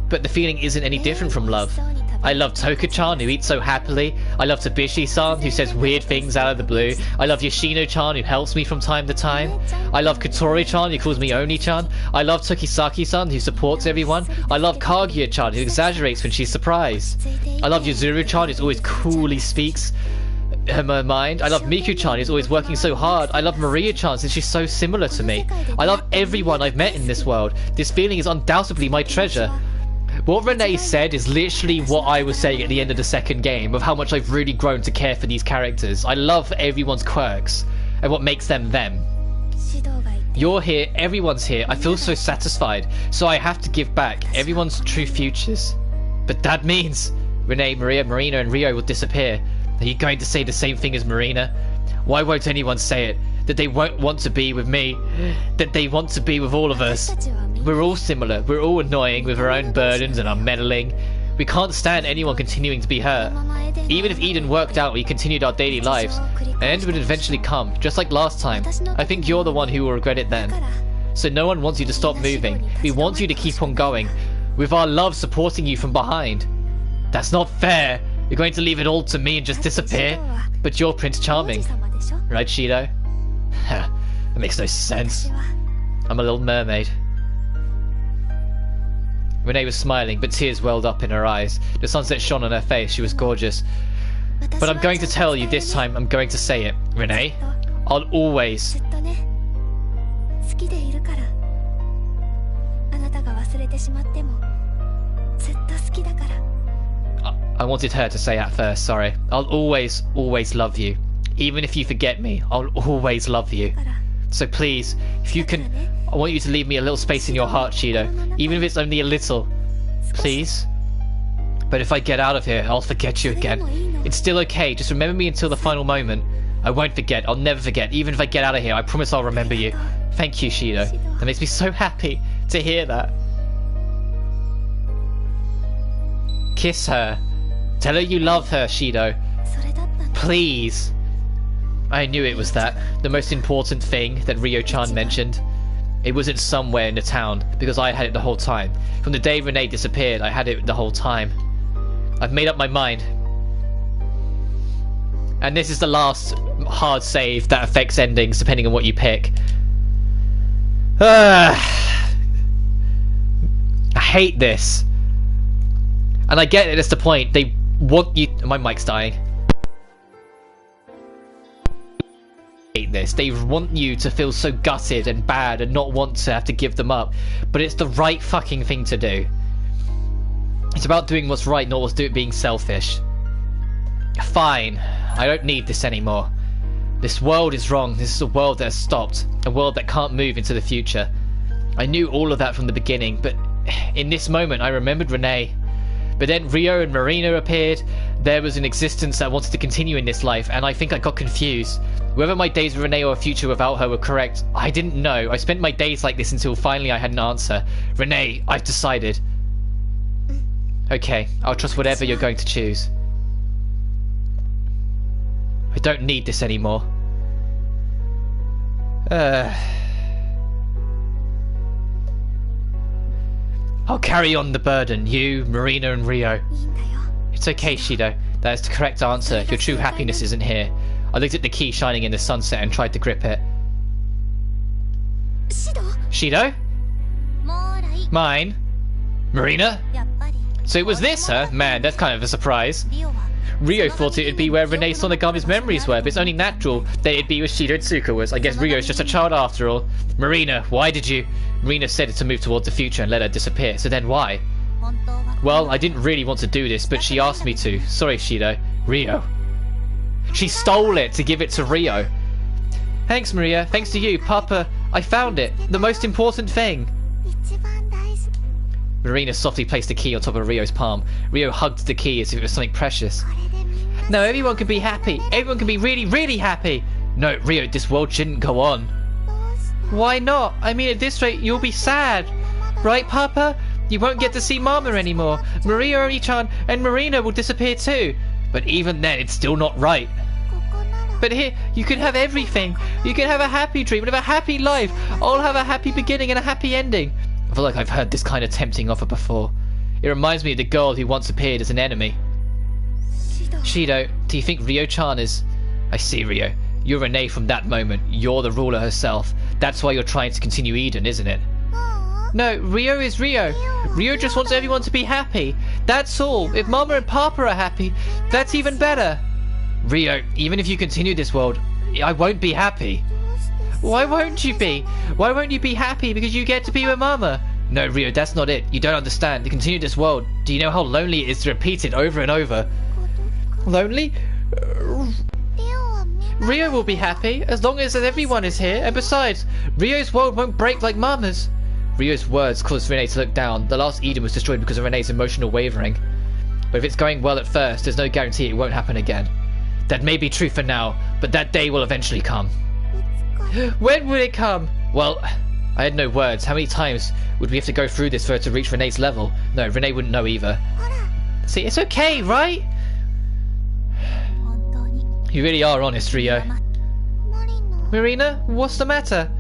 but the feeling isn't any different from love. I love Toka-chan, who eats so happily. I love Tabishi-san, who says weird things out of the blue. I love Yoshino-chan, who helps me from time to time. I love Kotori-chan, who calls me Oni-chan. I love Tokisaki-san, who supports everyone. I love Kaguya-chan, who exaggerates when she's surprised. I love Yuzuru-chan, who always coolly speaks her mind. I love Miku-chan, who's always working so hard. I love Maria-chan, since she's so similar to me. I love everyone I've met in this world. This feeling is undoubtedly my treasure. What Rinne said is literally what I was saying at the end of the second game, of how much I've really grown to care for these characters. I love everyone's quirks, and what makes them them. You're here, everyone's here, I feel so satisfied, so I have to give back everyone's true futures. But that means Rinne, Maria, Marina and Rio will disappear. Are you going to say the same thing as Marina? Why won't anyone say it? That they won't want to be with me? That they want to be with all of us? We're all similar. We're all annoying with our own burdens and our meddling. We can't stand anyone continuing to be hurt. Even if Eden worked out, we continued our daily lives. An end would eventually come, just like last time. I think you're the one who will regret it then. So no one wants you to stop moving. We want you to keep on going, with our love supporting you from behind. That's not fair. You're going to leave it all to me and just disappear? But you're Prince Charming. Right, Shido? That makes no sense. I'm a little mermaid. Rinne was smiling, but tears welled up in her eyes. The sunset shone on her face. She was gorgeous. But I'm going to tell you this time. I'm going to say it. Rinne, I'll always... I wanted her to say that first, sorry. I'll always, always love you. Even if you forget me, I'll always love you. So please, if you can, I want you to leave me a little space in your heart, Shido. Even if it's only a little. Please? But if I get out of here, I'll forget you again. It's still okay, just remember me until the final moment. I won't forget, I'll never forget. Even if I get out of here, I promise I'll remember you. Thank you, Shido. That makes me so happy to hear that. Kiss her. Tell her you love her, Shido. Please. I knew it was that. The most important thing that Rio-chan mentioned. It wasn't somewhere in the town, because I had it the whole time. From the day Rinne disappeared, I had it the whole time. I've made up my mind. And this is the last hard save that affects endings, depending on what you pick. I hate this. And I get that it's the point. They want you... My mic's dying. I hate this. They want you to feel so gutted and bad and not want to have to give them up. But it's the right fucking thing to do. It's about doing what's right, not being selfish. Fine. I don't need this anymore. This world is wrong. This is a world that has stopped. A world that can't move into the future. I knew all of that from the beginning, but in this moment I remembered Rinne. But then Rio and Marina appeared. There was an existence that wanted to continue in this life, and I think I got confused. Whether my days with Rinne or a future without her were correct, I didn't know. I spent my days like this until finally I had an answer. Rinne, I've decided. Okay, I'll trust whatever you're going to choose. I don't need this anymore. I'll carry on the burden, you, Marina and Rio. It's okay, Shido. That is the correct answer. Your true happiness isn't here. I looked at the key shining in the sunset and tried to grip it. Shido? Mine? Marina? So it was this, huh? Man, that's kind of a surprise. Rio thought it'd be where Rinne Sonogami's memories were, but it's only natural that it'd be where Shido Tsuka was. I guess Rio's just a child after all. Marina, why did you... Marina said it to move towards the future and let her disappear, so then why? Well, I didn't really want to do this, but she asked me to. Sorry, Shido. Rio. She stole it to give it to Rio. Thanks, Maria. Thanks to you, Papa. I found it. The most important thing. Marina softly placed the key on top of Rio's palm. Rio hugged the key as if it was something precious. No, everyone can be happy. Everyone can be really, really happy. No, Rio, this world shouldn't go on. Why not? I mean, at this rate, you'll be sad. Right, Papa? You won't get to see Mama anymore. Rio-chan and Marina will disappear too. But even then, it's still not right. But here, you can have everything. You can have a happy dream and have a happy life. I'll have a happy beginning and a happy ending. I feel like I've heard this kind of tempting offer before. It reminds me of the girl who once appeared as an enemy. Shido, do you think Rio-chan is... I see, Rio. You're Rinne from that moment. You're the ruler herself. That's why you're trying to continue Eden, isn't it? No, Rio is Rio. Rio just wants everyone to be happy. That's all. If Mama and Papa are happy, that's even better. Rio, even if you continue this world, I won't be happy. Why won't you be? Why won't you be happy? Because you get to be with Mama. No, Rio, that's not it. You don't understand. To continue this world, do you know how lonely it is to repeat it over and over? Lonely? Rio will be happy as long as everyone is here, and besides, Rio's world won't break like Mama's. Rio's words caused Rinne to look down. The last Eden was destroyed because of Rinne's emotional wavering. But if it's going well at first, there's no guarantee it won't happen again. That may be true for now, but that day will eventually come. When will it come? Well, I had no words. How many times would we have to go through this for her to reach Rinne's level? No, Rinne wouldn't know either. See, it's okay, right? You really are honest, Rio. Marina, what's the matter?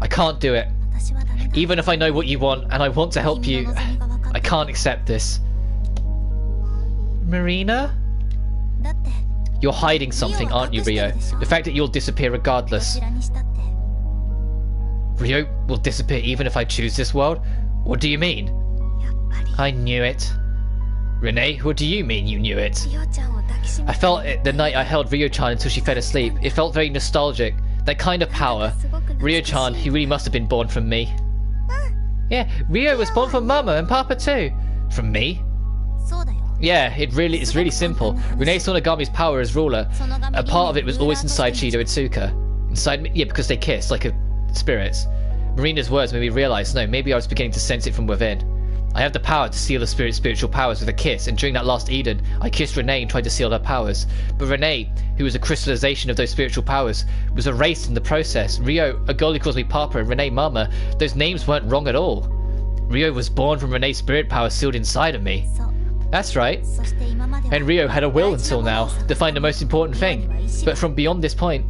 I can't do it. Even if I know what you want and I want to help you, I can't accept this. Marina? You're hiding something, aren't you, Rio? The fact that you'll disappear regardless. Rio will disappear even if I choose this world? What do you mean? I knew it. Rinne, what do you mean you knew it? I felt it the night I held Rio-chan until she fell asleep. It felt very nostalgic. That kind of power. Rio-chan, he really must have been born from me. Yeah, Rio was born from Mama and Papa too. From me? Yeah, it's really simple. Rinne Sonogami's power as ruler, a part of it was always inside Shido and Tsuka. Inside me? Yeah, because they kissed, like spirits. Marina's words made me realise, no, maybe I was beginning to sense it from within. I have the power to seal the spiritual powers with a kiss, and during that last Eden, I kissed Rinne and tried to seal her powers. But Rinne, who was a crystallization of those spiritual powers, was erased in the process. Rio, a girl who calls me Papa, and Rinne Mama, those names weren't wrong at all. Rio was born from Rinne's spirit power sealed inside of me. That's right. And Rio had a will until now to find the most important thing. But from beyond this point,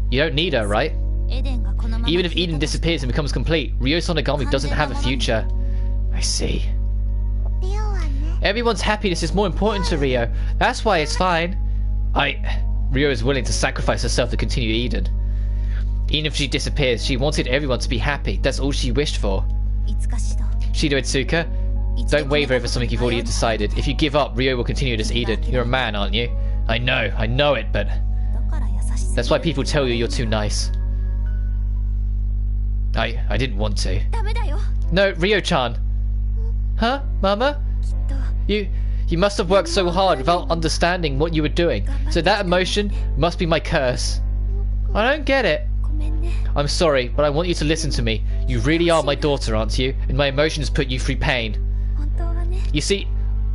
you don't need her, right? Even if Eden disappears and becomes complete, Rio Sonogami doesn't have a future. I see. Everyone's happiness is more important to Rio. That's why it's fine. Rio is willing to sacrifice herself to continue Eden. Even if she disappears, she wanted everyone to be happy. That's all she wished for. Shido Itsuka, don't waver over something you've already decided. If you give up, Rio will continue as Eden. You're a man, aren't you? I know it, but that's why people tell you you're too nice. I didn't want to. No, Rio-chan. Huh, Mama? You must have worked so hard without understanding what you were doing. So that emotion must be my curse. I don't get it. I'm sorry, but I want you to listen to me. You really are my daughter, aren't you? And my emotions put you through pain. You see,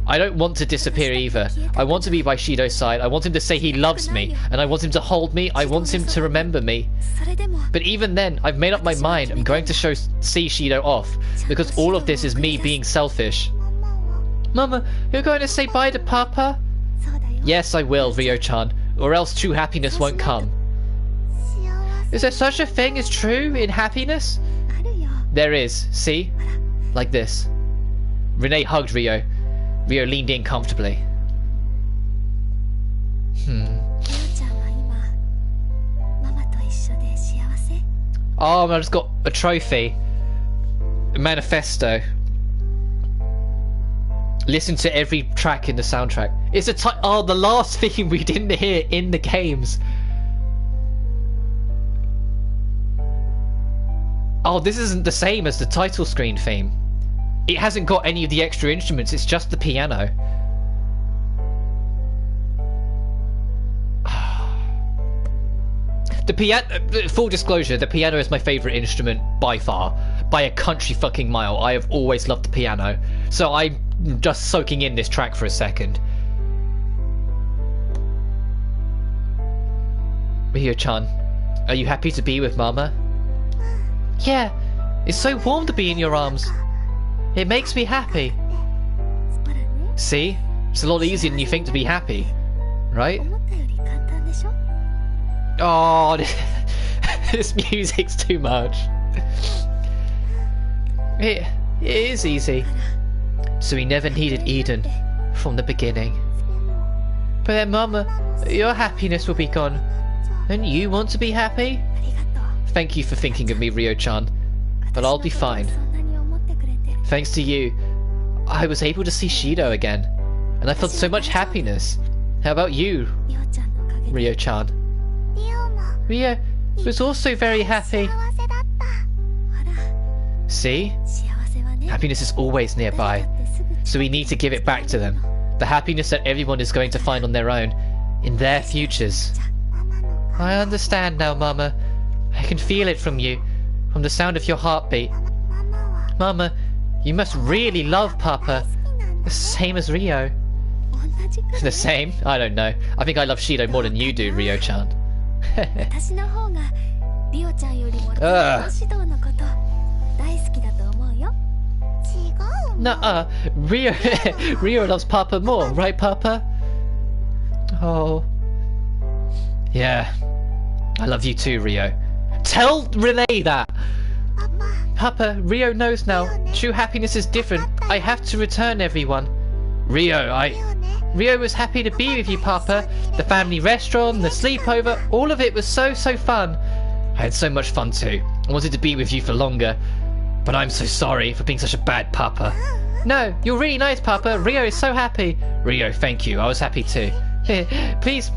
I don't want to disappear either. I want to be by Shido's side. I want him to say he loves me. And I want him to hold me. I want him to remember me. But even then, I've made up my mind. I'm going to see Shido off. Because all of this is me being selfish. Mama, you're going to say bye to Papa? Yes, I will, Rio-chan. Or else true happiness won't come. Is there such a thing as true in happiness? There is, see? Like this. Rinne hugged Rio. Rio leaned in comfortably. Oh, I just got a trophy. A manifesto. Listen to every track in the soundtrack. It's the last theme we didn't hear in the games. Oh, this isn't the same as the title screen theme. It hasn't got any of the extra instruments, it's just the piano. The piano, full disclosure, the piano is my favourite instrument by far. By a country fucking mile. I have always loved the piano. So I'm just soaking in this track for a second. Rio-chan, are you happy to be with Mama? Yeah, it's so warm to be in your arms. It makes me happy. See? It's a lot easier than you think to be happy. Right? Oh, this music's too much. It is easy. So we never needed Eden from the beginning. But then, Mama, your happiness will be gone. Don't you want to be happy? Thank you for thinking of me, Rio-chan. But I'll be fine. Thanks to you, I was able to see Shido again. And I felt so much happiness. How about you, Rio-chan? Rio was also very happy. See? Happiness is always nearby. So we need to give it back to them. The happiness that everyone is going to find on their own. In their futures. I understand now, Mama. I can feel it from you. From the sound of your heartbeat. Mama, you must really love Papa. The same as Rio. The same? I don't know. I think I love Shido more than you do, Rio-chan. Nuh-uh. Rio loves Papa more, right, Papa? Oh. Yeah. I love you too, Rio. Tell Rinne that! Papa, Rio knows now. True happiness is different. I have to return everyone. Rio was happy to be with you, Papa. The family restaurant, the sleepover, all of it was so fun. I had so much fun too. I wanted to be with you for longer. But I'm so sorry for being such a bad Papa. No, you're really nice, Papa. Rio is so happy. Rio, thank you. I was happy too. Please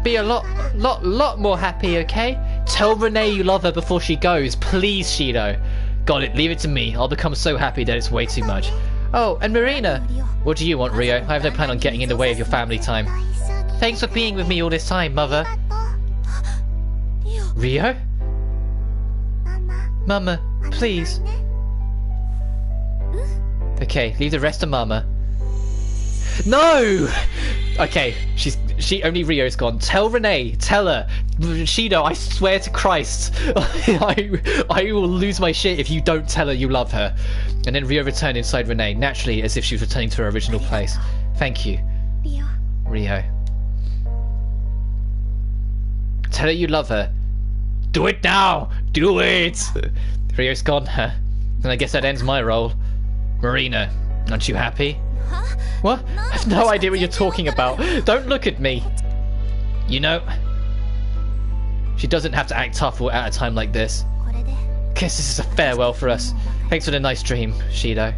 be a lot more happy, okay? Tell Rinne you love her before she goes. Please, Shido. Got it. Leave it to me. I'll become so happy that it's way too much. Oh, and Marina. What do you want, Rio? I have no plan on getting in the way of your family time. Thanks for being with me all this time, Mother. Rio? Mama, please. Okay, leave the rest to Mama. No! Okay, only Rio's gone. Tell Rinne, tell her. Shido, I swear to Christ, I will lose my shit if you don't tell her you love her. And then Rio returned inside Rinne, naturally as if she was returning to her original place. Thank you, Rio. Tell her you love her. Do it now! Do it! Rio's gone, huh? And I guess that ends my role. Marina, aren't you happy? What? I have no idea what you're talking about. Don't look at me. You know, she doesn't have to act tough at a time like this. Guess this is a farewell for us. Thanks for the nice dream, Shido.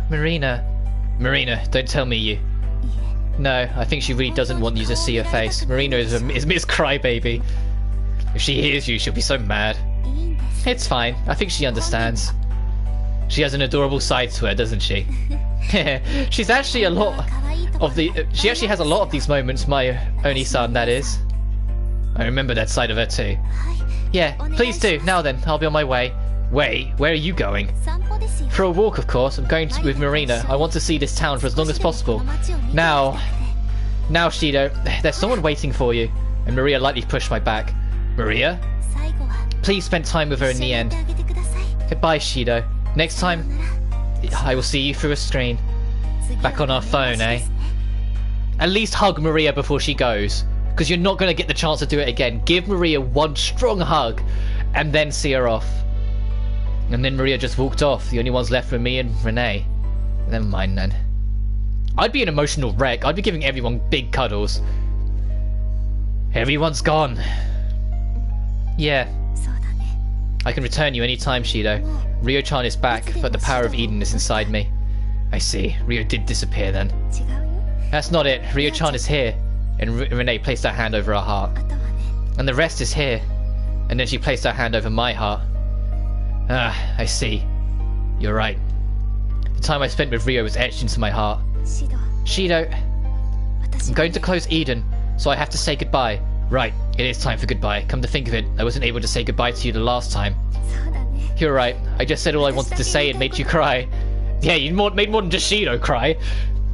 Marina, don't tell me you... No, I think she really doesn't want you to see her face. Marina is Miss Crybaby. If she hears you, she'll be so mad. It's fine. I think she understands. She has an adorable side to her, doesn't she? She's actually a lot of the... She actually has a lot of these moments, my only son, that is. I remember that side of her too. Yeah, please do. Now then, I'll be on my way. Wait, where are you going? For a walk, of course. I'm going with Marina. I want to see this town for as long as possible. Now, Shido, there's someone waiting for you. And Maria lightly pushed my back. Maria? Please spend time with her in the end. Goodbye, Shido. Next time, I will see you through a screen. Back on our phone, eh? At least hug Maria before she goes. Because you're not going to get the chance to do it again. Give Maria one strong hug. And then see her off. And then Maria just walked off. The only ones left were me and Rinne. Never mind then. I'd be an emotional wreck. I'd be giving everyone big cuddles. Everyone's gone. Yeah. I can return you anytime, Shido. Rio-chan is back, but the power of Eden is inside me. I see. Rio did disappear then. That's not it. Rio-chan is here. And Rinne placed her hand over her heart. And the rest is here. And then she placed her hand over my heart. Ah, I see. You're right. The time I spent with Rio was etched into my heart. Shido, I'm going to close Eden, so I have to say goodbye. Right, it is time for goodbye. Come to think of it, I wasn't able to say goodbye to you the last time. You're right, I just said all I wanted to say and made you cry. Yeah, you made more than just Shido cry.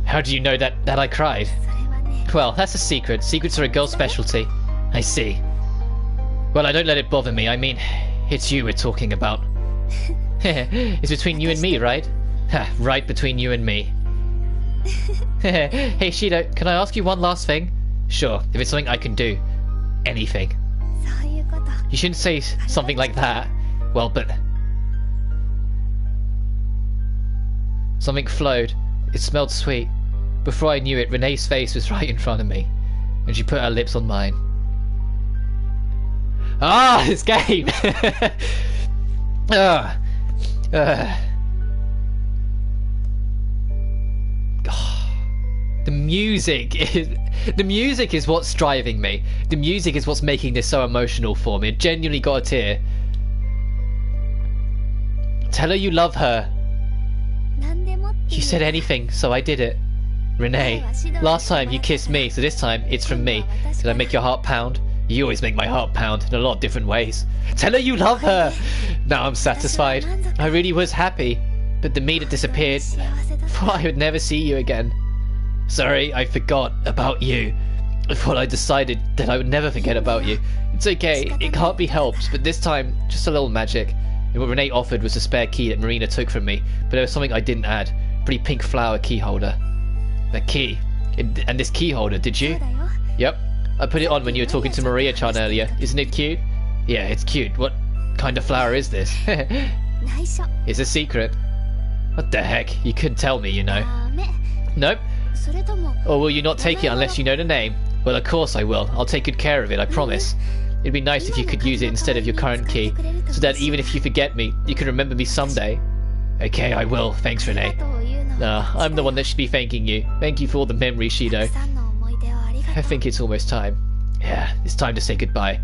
How do you know that I cried? Well, that's a secret. Secrets are a girl's specialty. I see. Well, I don't let it bother me. I mean, it's you we're talking about. It's between you and me, right? Right between you and me. Hey Shido, can I ask you one last thing? Sure, if it's something I can do. Anything. You shouldn't say something like that. Well, but... Something flowed. It smelled sweet. Before I knew it, Rinne's face was right in front of me. And she put her lips on mine. Ah, this game! The music is what's driving me. The music is what's making this so emotional for me. It genuinely got a tear. Tell her you love her. You said anything, so I did it. Rinne, last time you kissed me, so this time it's from me. Did I make your heart pound? You always make my heart pound in a lot of different ways. Tell her you love her! Now I'm satisfied. I really was happy, but the me that disappeared, thought I would never see you again. Sorry, I forgot about you. I thought I decided that I would never forget about you. It's okay, it can't be helped, but this time, just a little magic. And what Rinne offered was a spare key that Marina took from me, but there was something I didn't add. Pretty pink flower key holder. The key. And this key holder, did you? Yep. I put it on when you were talking to Maria-chan earlier. Isn't it cute? Yeah, it's cute. What kind of flower is this? It's a secret. What the heck? You couldn't tell me, you know. Nope. Or will you not take it unless you know the name? Well, of course I will. I'll take good care of it, I promise. It'd be nice if you could use it instead of your current key, so that even if you forget me, you can remember me someday. Okay, I will. Thanks, Rinne. I'm the one that should be thanking you. Thank you for all the memories, Shido. I think it's almost time. Yeah, it's time to say goodbye.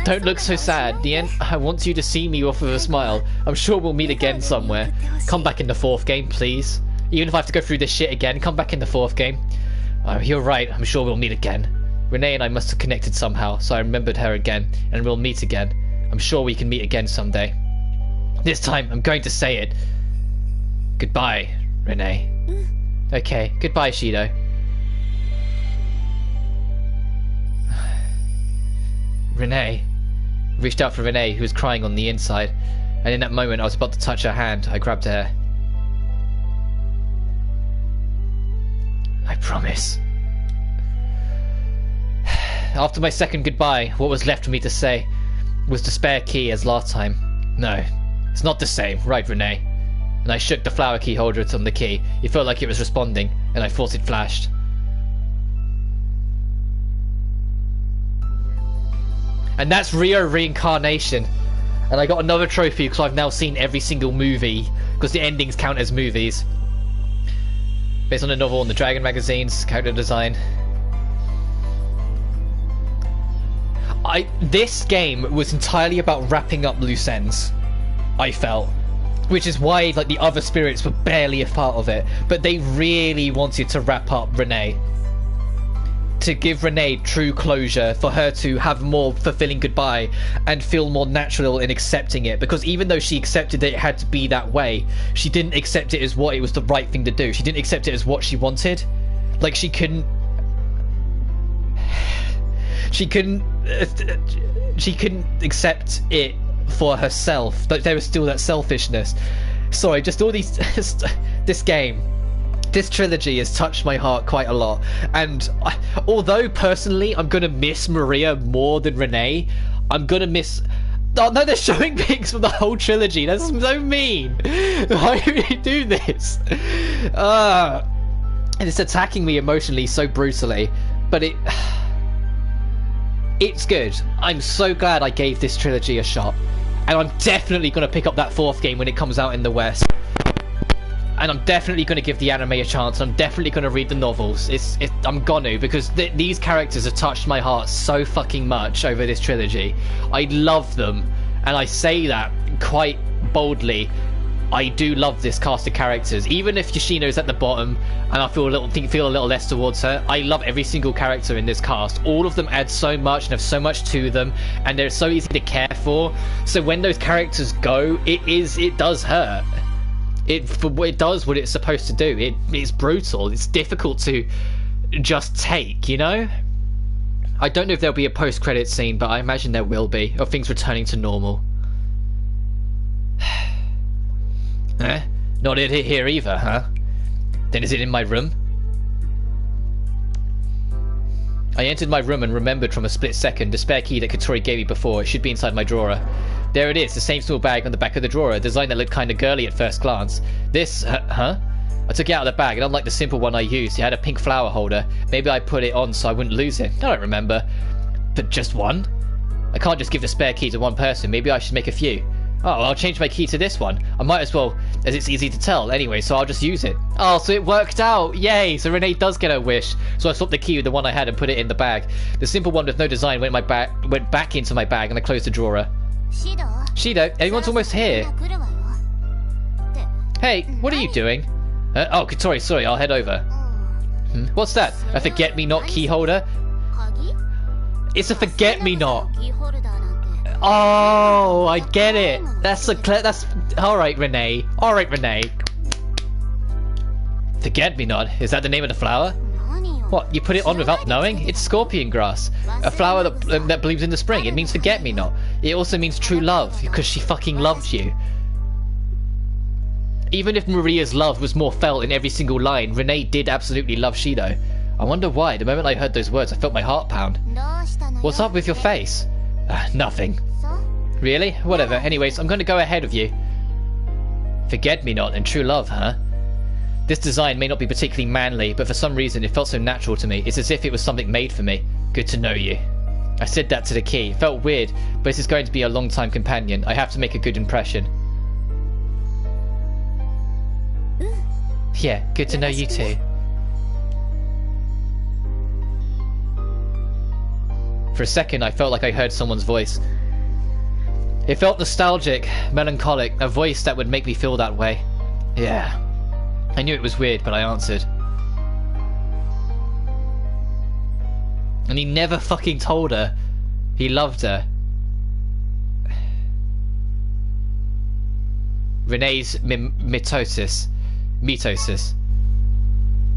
Don't look so sad. The end. I want you to see me off with a smile. I'm sure we'll meet again somewhere. Come back in the 4th game, please. Even if I have to go through this shit again, come back in the 4th game. You're right. I'm sure we'll meet again. Rinne and I must have connected somehow, so I remembered her again, and we'll meet again. I'm sure we can meet again someday. This time, I'm going to say it. Goodbye, Rinne. Okay, goodbye, Shido. Rinne. Reached out for Rinne, who was crying on the inside. And in that moment, I was about to touch her hand. I grabbed her. I promise. After my second goodbye, what was left for me to say was the spare key as last time. No, it's not the same, right, Rinne? And I shook the flower key holder on the key. It felt like it was responding, and I thought it flashed. And that's Rio-Reincarnation. And I got another trophy because I've now seen every single movie, because the endings count as movies. Based on a novel in the Dragon magazines, character design. This game was entirely about wrapping up loose ends, I felt. Which is why like the other spirits were barely a part of it. But they really wanted to wrap up Rinne. To give Rinne true closure, for her to have a more fulfilling goodbye and feel more natural in accepting it. Because even though she accepted that it had to be that way, she didn't accept it as what it was the right thing to do. She didn't accept it as what she wanted. Like she couldn't accept it for herself. Like there was still that selfishness. Sorry, just all these this game, this trilogy has touched my heart quite a lot. And although personally I'm gonna miss Maria more than Rinne, I'm gonna miss... Oh no, they're showing pics from the whole trilogy. That's so mean. Why do you do this? And it's attacking me emotionally so brutally. But it's good. I'm so glad I gave this trilogy a shot. And I'm definitely going to pick up that fourth game when it comes out in the West. And I'm definitely going to give the anime a chance. I'm definitely going to read the novels. I'm gonna, because these characters have touched my heart so fucking much over this trilogy. I love them. And I say that quite boldly. I do love this cast of characters. Even if Yoshino's at the bottom and I feel a little less towards her, I love every single character in this cast. All of them add so much and have so much to them, and they're so easy to care for. So when those characters go, it does hurt. It does what it's supposed to do. It's brutal. It's difficult to just take, you know? I don't know if there'll be a post-credit scene, but I imagine there will be, of things returning to normal. Not it here either, huh? Then is it in my room? I entered my room and remembered from a split second the spare key that Katori gave me before. It should be inside my drawer. There it is, the same small bag on the back of the drawer, a design that looked kinda girly at first glance. This, huh? I took it out of the bag, and unlike the simple one I used, it had a pink flower holder. Maybe I put it on so I wouldn't lose it. I don't remember. But just one? I can't just give the spare key to one person. Maybe I should make a few. Oh, I'll change my key to this one. I might as well, as it's easy to tell anyway, so I'll just use it. Oh, so it worked out! Yay! So Rinne does get her wish. So I swapped the key with the one I had and put it in the bag. The simple one with no design went back into my bag, and I closed the drawer. Shido, everyone's almost here. Hey, what are you doing? Oh, Katori, sorry, I'll head over. What's that? A forget-me-not key holder? It's a forget-me-not. Oh, I get it. That's alright, Rinne. Alright, Rinne. Forget-me-not? Is that the name of the flower? What, you put it on without knowing? It's scorpion grass. A flower that blooms in the spring. It means forget-me-not. It also means true love, because she fucking loved you. Even if Maria's love was more felt in every single line, Rinne did absolutely love Shido. I wonder why. The moment I heard those words, I felt my heart pound. What's up with your face? Nothing. Really? Whatever. Anyways, I'm going to go ahead of you. Forget-me-not and true love, huh? This design may not be particularly manly, but for some reason it felt so natural to me. It's as if it was something made for me. Good to know you. I said that to the key. It felt weird, but this is going to be a long-time companion. I have to make a good impression. Yeah, good to know you too. For a second, I felt like I heard someone's voice. It felt nostalgic, melancholic, a voice that would make me feel that way. Yeah. I knew it was weird, but I answered. And he never fucking told her. He loved her. Rinne's mitosis.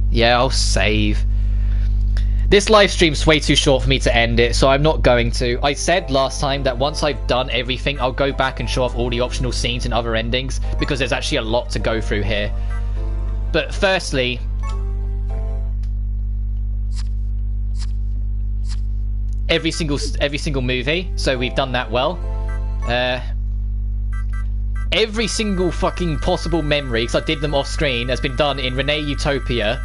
Yeah, I'll save. This live stream's way too short for me to end it, so I'm not going to. I said last time that once I've done everything, I'll go back and show off all the optional scenes and other endings, because there's actually a lot to go through here. But firstly, every single movie, so we've done that well. Every single fucking possible memory, because I did them off screen, has been done in Rinne Utopia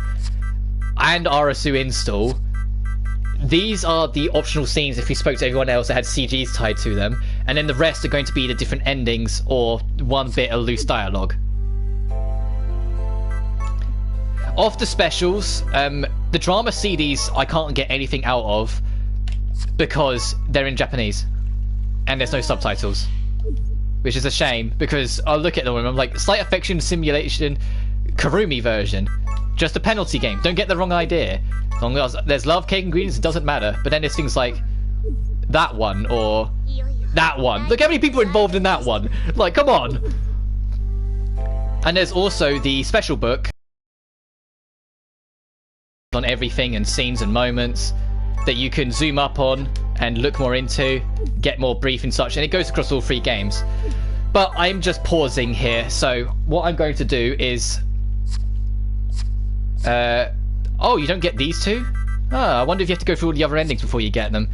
and Arasu install. These are the optional scenes if you spoke to everyone else that had CGs tied to them, and then the rest are going to be the different endings or one bit of loose dialogue. Of the specials, the drama CDs I can't get anything out of because they're in Japanese and there's no subtitles, which is a shame, because I look at them and I'm like, Slight Affection Simulation Karumi version, just a penalty game, don't get the wrong idea. As long as there's love, cake, and greens, it doesn't matter. But then there's things like that one or that one. Look how many people are involved in that one. Like, come on. And there's also the special book on everything and scenes and moments that you can zoom up on and look more into, get more brief and such, and it goes across all 3 games. But I'm just pausing here, so what I'm going to do is oh, you don't get these 2? Oh, I wonder if you have to go through all the other endings before you get them.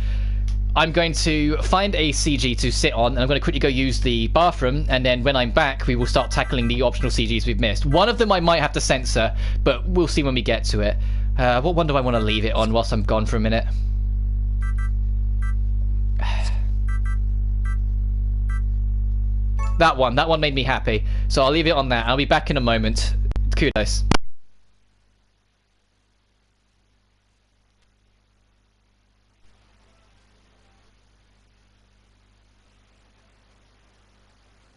I'm going to find a CG to sit on, and I'm going to quickly go use the bathroom, and then when I'm back, we will start tackling the optional CGs we've missed. One of them I might have to censor, but we'll see when we get to it. What one do I want to leave it on whilst I'm gone for a minute? That one made me happy, so I'll leave it on that. I'll be back in a moment. Kudos.